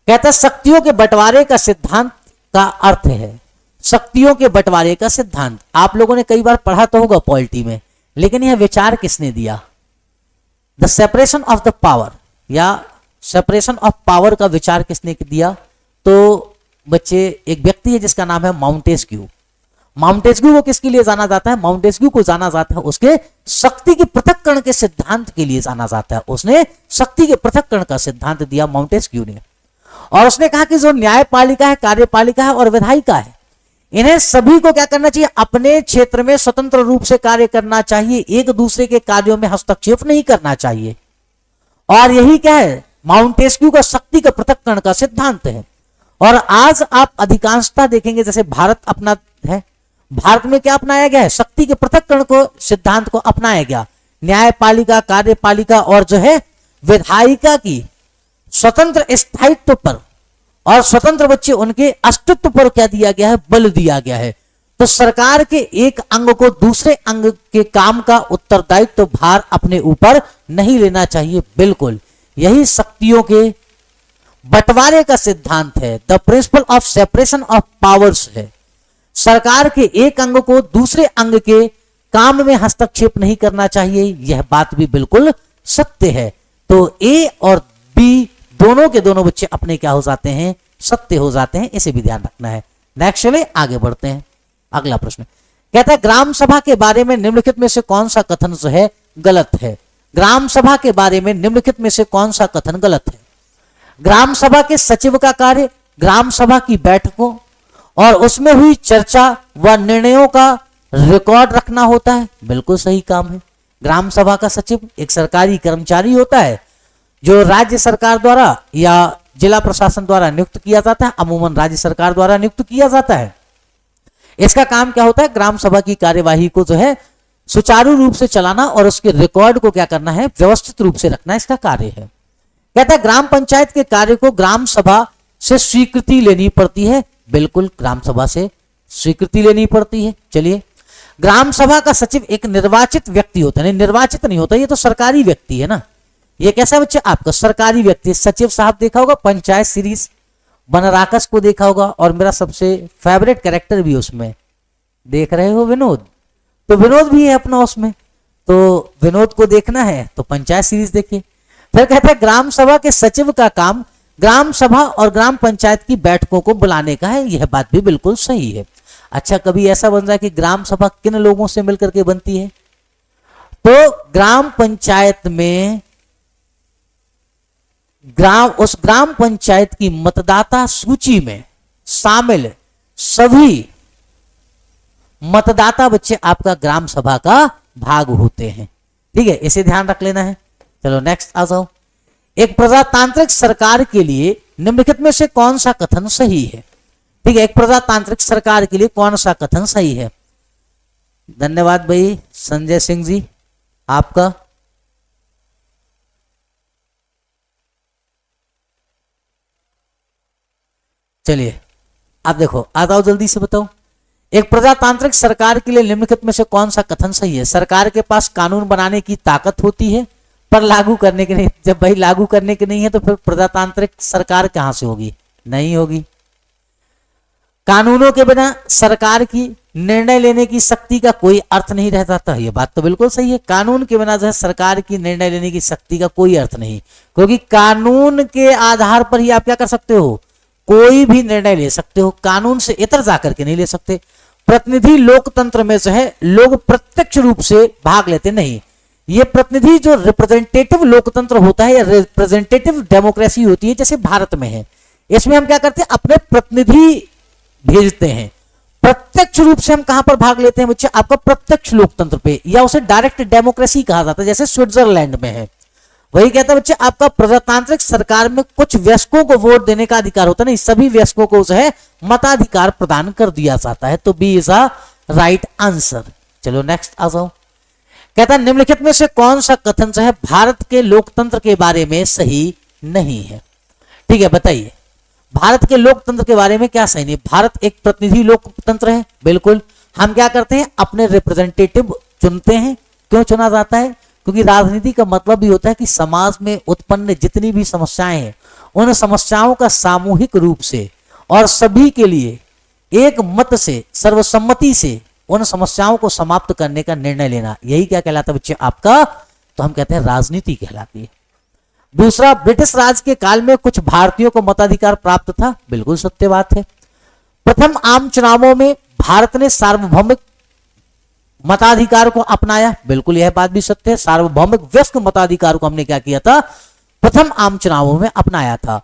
कहता है शक्तियों के बंटवारे का सिद्धांत का अर्थ है, शक्तियों के बंटवारे का सिद्धांत। आप लोगों ने कई बार पढ़ा तो होगा पॉलिटी में, लेकिन यह विचार किसने दिया, the separation of the power, या सेपरेशन ऑफ पावर का विचार किसने दिया, तो बच्चे एक व्यक्ति है जिसका नाम है माउंटेस्क्यू। माउंटेस्क्यू को किसके लिए जाना जाता है, माउंटेस्क्यू को जाना जाता है उसके शक्ति के पृथक्करण के सिद्धांत के लिए जाना जाता है। उसने शक्ति के पृथक्करण का सिद्धांत दिया माउंटेस्क्यू ने, और उसने कहा कि जो न्यायपालिका है, कार्यपालिका है और विधायिका है, इन्हें सभी को क्या करना चाहिए, अपने क्षेत्र में स्वतंत्र रूप से कार्य करना चाहिए, एक दूसरे के कार्यों में हस्तक्षेप नहीं करना चाहिए। और यही क्या है, माउंटेस्क्यू का शक्ति का पृथक्करण का सिद्धांत है। और आज आप अधिकांशता देखेंगे, जैसे भारत अपना है, भारत में क्या अपनाया गया है, शक्ति के पृथक्करण को सिद्धांत को अपनाया गया। न्यायपालिका, कार्यपालिका और जो है विधायिका की स्वतंत्र स्थायित्व पर और स्वतंत्र बच्चे उनके अस्तित्व पर क्या दिया गया है, बल दिया गया है। तो सरकार के एक अंग को दूसरे अंग के काम का उत्तरदायित्व भार अपने ऊपर नहीं लेना चाहिए, बिल्कुल। यही शक्तियों के बंटवारे का सिद्धांत है, the principle of separation of powers है। सरकार के एक अंग को दूसरे अंग के काम में हस्तक्षेप नहीं करना चाहिए, यह बात भी बिल्कुल सत्य है। तो ए और बी दोनों के दोनों बच्चे अपने क्या हो जाते हैं, सत्य हो जाते हैं, इसे भी ध्यान रखना है। नेक्स्ट चले आगे बढ़ते हैं, अगला प्रश्न कहता है ग्राम सभा के बारे में निम्नलिखित में से कौन सा कथन जो है गलत है। ग्राम सभा के बारे में निम्नलिखित में से कौन सा कथन गलत है। ग्राम सभा के सचिव का कार्य ग्राम सभा की बैठकों और उसमें हुई चर्चा व निर्णयों का रिकॉर्ड रखना होता है, बिल्कुल सही काम है। ग्राम सभा का सचिव एक सरकारी कर्मचारी होता है जो राज्य सरकार द्वारा या जिला प्रशासन द्वारा नियुक्त किया जाता है, अमूमन राज्य सरकार द्वारा नियुक्त किया जाता है। इसका काम क्या होता है, ग्राम सभा की कार्यवाही को जो है सुचारू रूप से चलाना और उसके रिकॉर्ड को क्या करना है, व्यवस्थित रूप से रखना, इसका कार्य है। कहता है ग्राम पंचायत के कार्य को ग्राम सभा से स्वीकृति लेनी पड़ती है, बिल्कुल ग्राम सभा से स्वीकृति लेनी पड़ती है। चलिए, ग्राम सभा का सचिव एक निर्वाचित व्यक्ति होता है, निर्वाचित नहीं होता, ये तो सरकारी व्यक्ति है ना। ये कैसा बच्चे, आपका सरकारी व्यक्ति सचिव साहब देखा होगा पंचायत सीरीज, बनराकस को देखा होगा, और मेरा सबसे फेवरेट कैरेक्टर भी उसमें देख रहे हो विनोद, तो विनोद भी है अपना उसमें, तो विनोद को देखना है तो पंचायत सीरीज देखिए। फिर कहता है ग्राम सभा के सचिव का काम ग्राम सभा और ग्राम पंचायत की बैठकों को बुलाने का है, यह बात भी बिल्कुल सही है। अच्छा, कभी ऐसा बन जाए कि ग्राम सभा किन लोगों से मिलकर के बनती है, तो ग्राम पंचायत में उस ग्राम पंचायत की मतदाता सूची में शामिल सभी मतदाता बच्चे आपका ग्राम सभा का भाग होते हैं, ठीक है, इसे ध्यान रख लेना है। चलो नेक्स्ट आ जाओ। एक प्रजातांत्रिक सरकार के लिए निम्नलिखित में से कौन सा कथन सही है, ठीक है, एक प्रजातांत्रिक सरकार के लिए कौन सा कथन सही है। धन्यवाद भाई संजय सिंह जी आपका। चलिए अब देखो, आ जाओ जल्दी से बताओ। एक प्रजातांत्रिक सरकार के लिए निम्नलिखित में से कौन सा कथन सही है? सरकार के पास कानून बनाने की ताकत होती है पर लागू करने के नहीं। जब भाई लागू करने के नहीं है तो फिर प्रजातांत्रिक सरकार कहां से होगी? नहीं होगी। कानूनों के बिना सरकार की निर्णय लेने की शक्ति का कोई अर्थ नहीं रह जाता। ये बात तो बिल्कुल सही है। कानून के बिना जो है सरकार की निर्णय लेने की शक्ति का कोई अर्थ नहीं, क्योंकि कानून के आधार पर ही आप क्या कर सकते हो? कोई भी निर्णय ले सकते हो, कानून से इतर जाकर के नहीं ले सकते। प्रतिनिधि लोकतंत्र में जो है लोग प्रत्यक्ष रूप से भाग लेते नहीं। ये प्रतिनिधि जो रिप्रेजेंटेटिव लोकतंत्र होता है या रिप्रेजेंटेटिव डेमोक्रेसी होती है जैसे भारत में है, इसमें हम क्या करते हैं? अपने प्रतिनिधि भेजते हैं। प्रत्यक्ष रूप से हम कहां पर भाग लेते हैं बच्चे? आपका प्रत्यक्ष लोकतंत्र पे, या उसे डायरेक्ट डेमोक्रेसी कहा जाता है जैसे स्विट्जरलैंड में है। वही कहता है बच्चे आपका प्रजातांत्रिक सरकार में कुछ वयस्कों को वोट देने का अधिकार होता नहीं, सभी वयस्कों को जो है मताधिकार प्रदान कर दिया जाता है। तो B is a right answer. चलो नेक्स्ट आ जाओ। कहता है निम्नलिखित में से कौन सा कथन जो है भारत के लोकतंत्र के बारे में सही नहीं है? ठीक है, बताइए भारत के लोकतंत्र के बारे में क्या सही नहीं? भारत एक प्रतिनिधि लोकतंत्र है, बिल्कुल। हम क्या करते हैं? अपने रिप्रेजेंटेटिव चुनते हैं। क्यों चुना जाता है? क्योंकि राजनीति का मतलब भी होता है कि समाज में उत्पन्न जितनी भी समस्याएं हैं उन समस्याओं का सामूहिक रूप से और सभी के लिए एक मत से, सर्वसम्मति से उन समस्याओं को समाप्त करने का निर्णय लेना, यही क्या कहलाता है बच्चे आपका? तो हम कहते हैं राजनीति कहलाती है। दूसरा, ब्रिटिश राज के काल में कुछ भारतीयों को मताधिकार प्राप्त था, बिल्कुल सत्य बात है। प्रथम आम चुनावों में भारत ने सार्वभौमिक मताधिकार को अपनाया, बिल्कुल यह बात भी सत्य है। सार्वभौमिक वयस्क मताधिकार को हमने क्या किया था? प्रथम आम चुनावों में अपनाया था।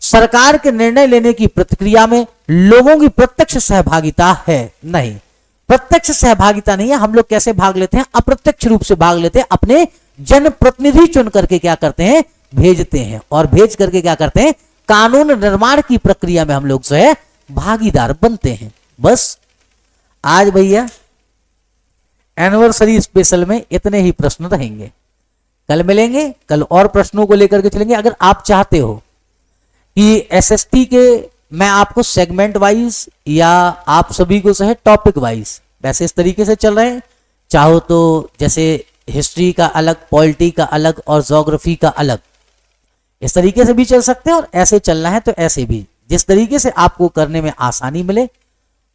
सरकार के निर्णय लेने की प्रक्रिया में लोगों की प्रत्यक्ष सहभागिता है? नहीं, प्रत्यक्ष सहभागिता नहीं है। हम लोग कैसे भाग लेते हैं? अप्रत्यक्ष रूप से भाग लेते हैं। अपने जनप्रतिनिधि चुन करके क्या करते हैं? भेजते हैं, और भेज करके क्या करते हैं? कानून निर्माण की प्रक्रिया में हम लोग जो है भागीदार बनते हैं। बस आज भैया एनिवर्सरी स्पेशल में इतने ही प्रश्न रहेंगे। कल मिलेंगे, कल और प्रश्नों को लेकर के चलेंगे। अगर आप चाहते हो कि एसएसटी के मैं आपको सेगमेंट वाइज या आप सभी को जो है टॉपिक वाइज, वैसे इस तरीके से चल रहे हैं, चाहो तो जैसे हिस्ट्री का अलग, पॉलिटी का अलग और ज्योग्राफी का अलग, इस तरीके से भी चल सकते हैं। और ऐसे चलना है तो ऐसे भी, जिस तरीके से आपको करने में आसानी मिले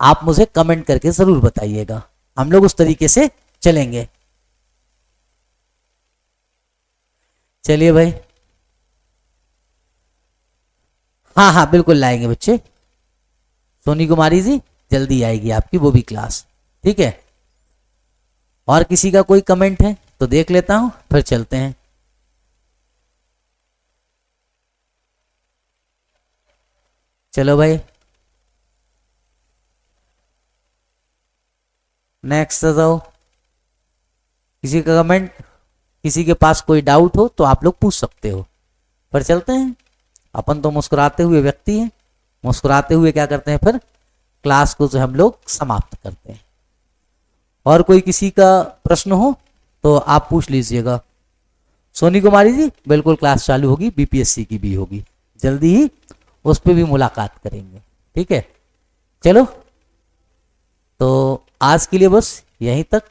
आप मुझे कमेंट करके जरूर बताइएगा, हम लोग उस तरीके से चलेंगे। चलिए भाई, हाँ हाँ बिल्कुल लाएंगे बच्चे। सोनी कुमारी जी जल्दी आएगी आपकी वो भी क्लास, ठीक है। और किसी का कोई कमेंट है तो देख लेता हूं, फिर चलते हैं। चलो भाई नेक्स्ट आ जाओ। किसी का कमेंट, किसी के पास कोई डाउट हो तो आप लोग पूछ सकते हो, पर चलते हैं। अपन तो मुस्कुराते हुए व्यक्ति हैं, मुस्कुराते हुए क्या करते हैं, फिर क्लास को जो हम लोग समाप्त करते हैं। और कोई किसी का प्रश्न हो तो आप पूछ लीजिएगा। सोनी कुमारी जी बिल्कुल क्लास चालू होगी, बीपीएससी की भी होगी, जल्दी ही उस पर भी मुलाकात करेंगे, ठीक है। चलो तो आज के लिए बस यहीं तक।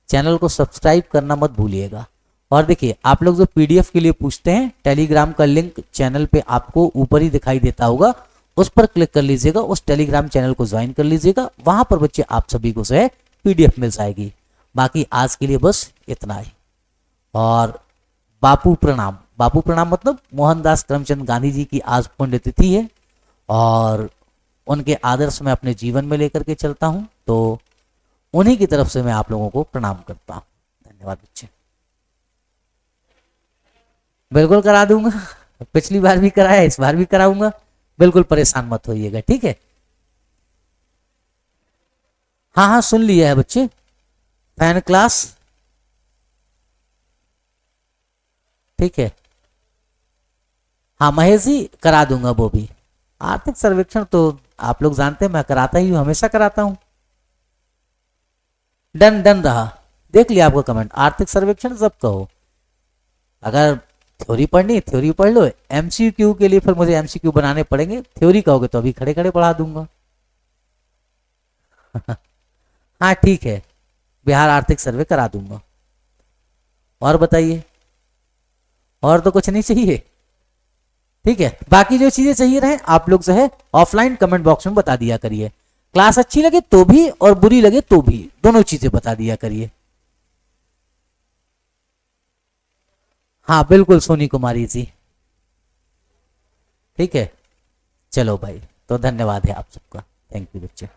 चैनल को सब्सक्राइब करना मत भूलिएगा। और देखिए आप लोग जो पीडीएफ के लिए पूछते हैं, टेलीग्राम का लिंक चैनल पे आपको ऊपर ही दिखाई देता होगा, उस पर क्लिक कर लीजिएगा, उस टेलीग्राम चैनल को ज्वाइन कर लीजिएगा। वहां पर बच्चे आप सभी को जो है पीडीएफ मिल जाएगी। बाकी आज के लिए बस इतना ही। और बापू प्रणाम। बापू प्रणाम मतलब मोहनदास करमचंद गांधी जी की आज पुण्यतिथि है और उनके आदर्श मैं अपने जीवन में लेकर के चलता हूं, तो उन्हीं की तरफ से मैं आप लोगों को प्रणाम करता हूं। धन्यवाद बच्चे। बिल्कुल करा दूंगा, पिछली बार भी कराया, इस बार भी कराऊंगा, बिल्कुल परेशान मत होइएगा, ठीक है। हाँ हाँ सुन लिया है बच्चे, फैन क्लास, ठीक है। हाँ महेश जी करा दूंगा वो भी। आर्थिक सर्वेक्षण तो आप लोग जानते हैं मैं कराता ही हूं, हमेशा कराता हूं। डन डन रहा, देख लिया आपका कमेंट। आर्थिक सर्वेक्षण सब कहो, अगर थ्योरी पढ़नी थ्योरी पढ़ लो, एमसीक्यू के लिए फिर मुझे एमसीक्यू बनाने पड़ेंगे। थ्योरी कहोगे तो अभी खड़े खड़े पढ़ा दूंगा। हाँ ठीक है, बिहार आर्थिक सर्वे करा दूंगा। और बताइए, और तो कुछ नहीं चाहिए? ठीक है, बाकी जो चीजें चाहिए रहे आप लोग जो है ऑफलाइन कमेंट बॉक्स में बता दिया करिए। क्लास अच्छी लगे तो भी और बुरी लगे तो भी, दोनों चीजें बता दिया करिए। हाँ बिल्कुल सोनी कुमारी जी। ठीक है, चलो भाई, तो धन्यवाद है आप सबका। थैंक यू बच्चे।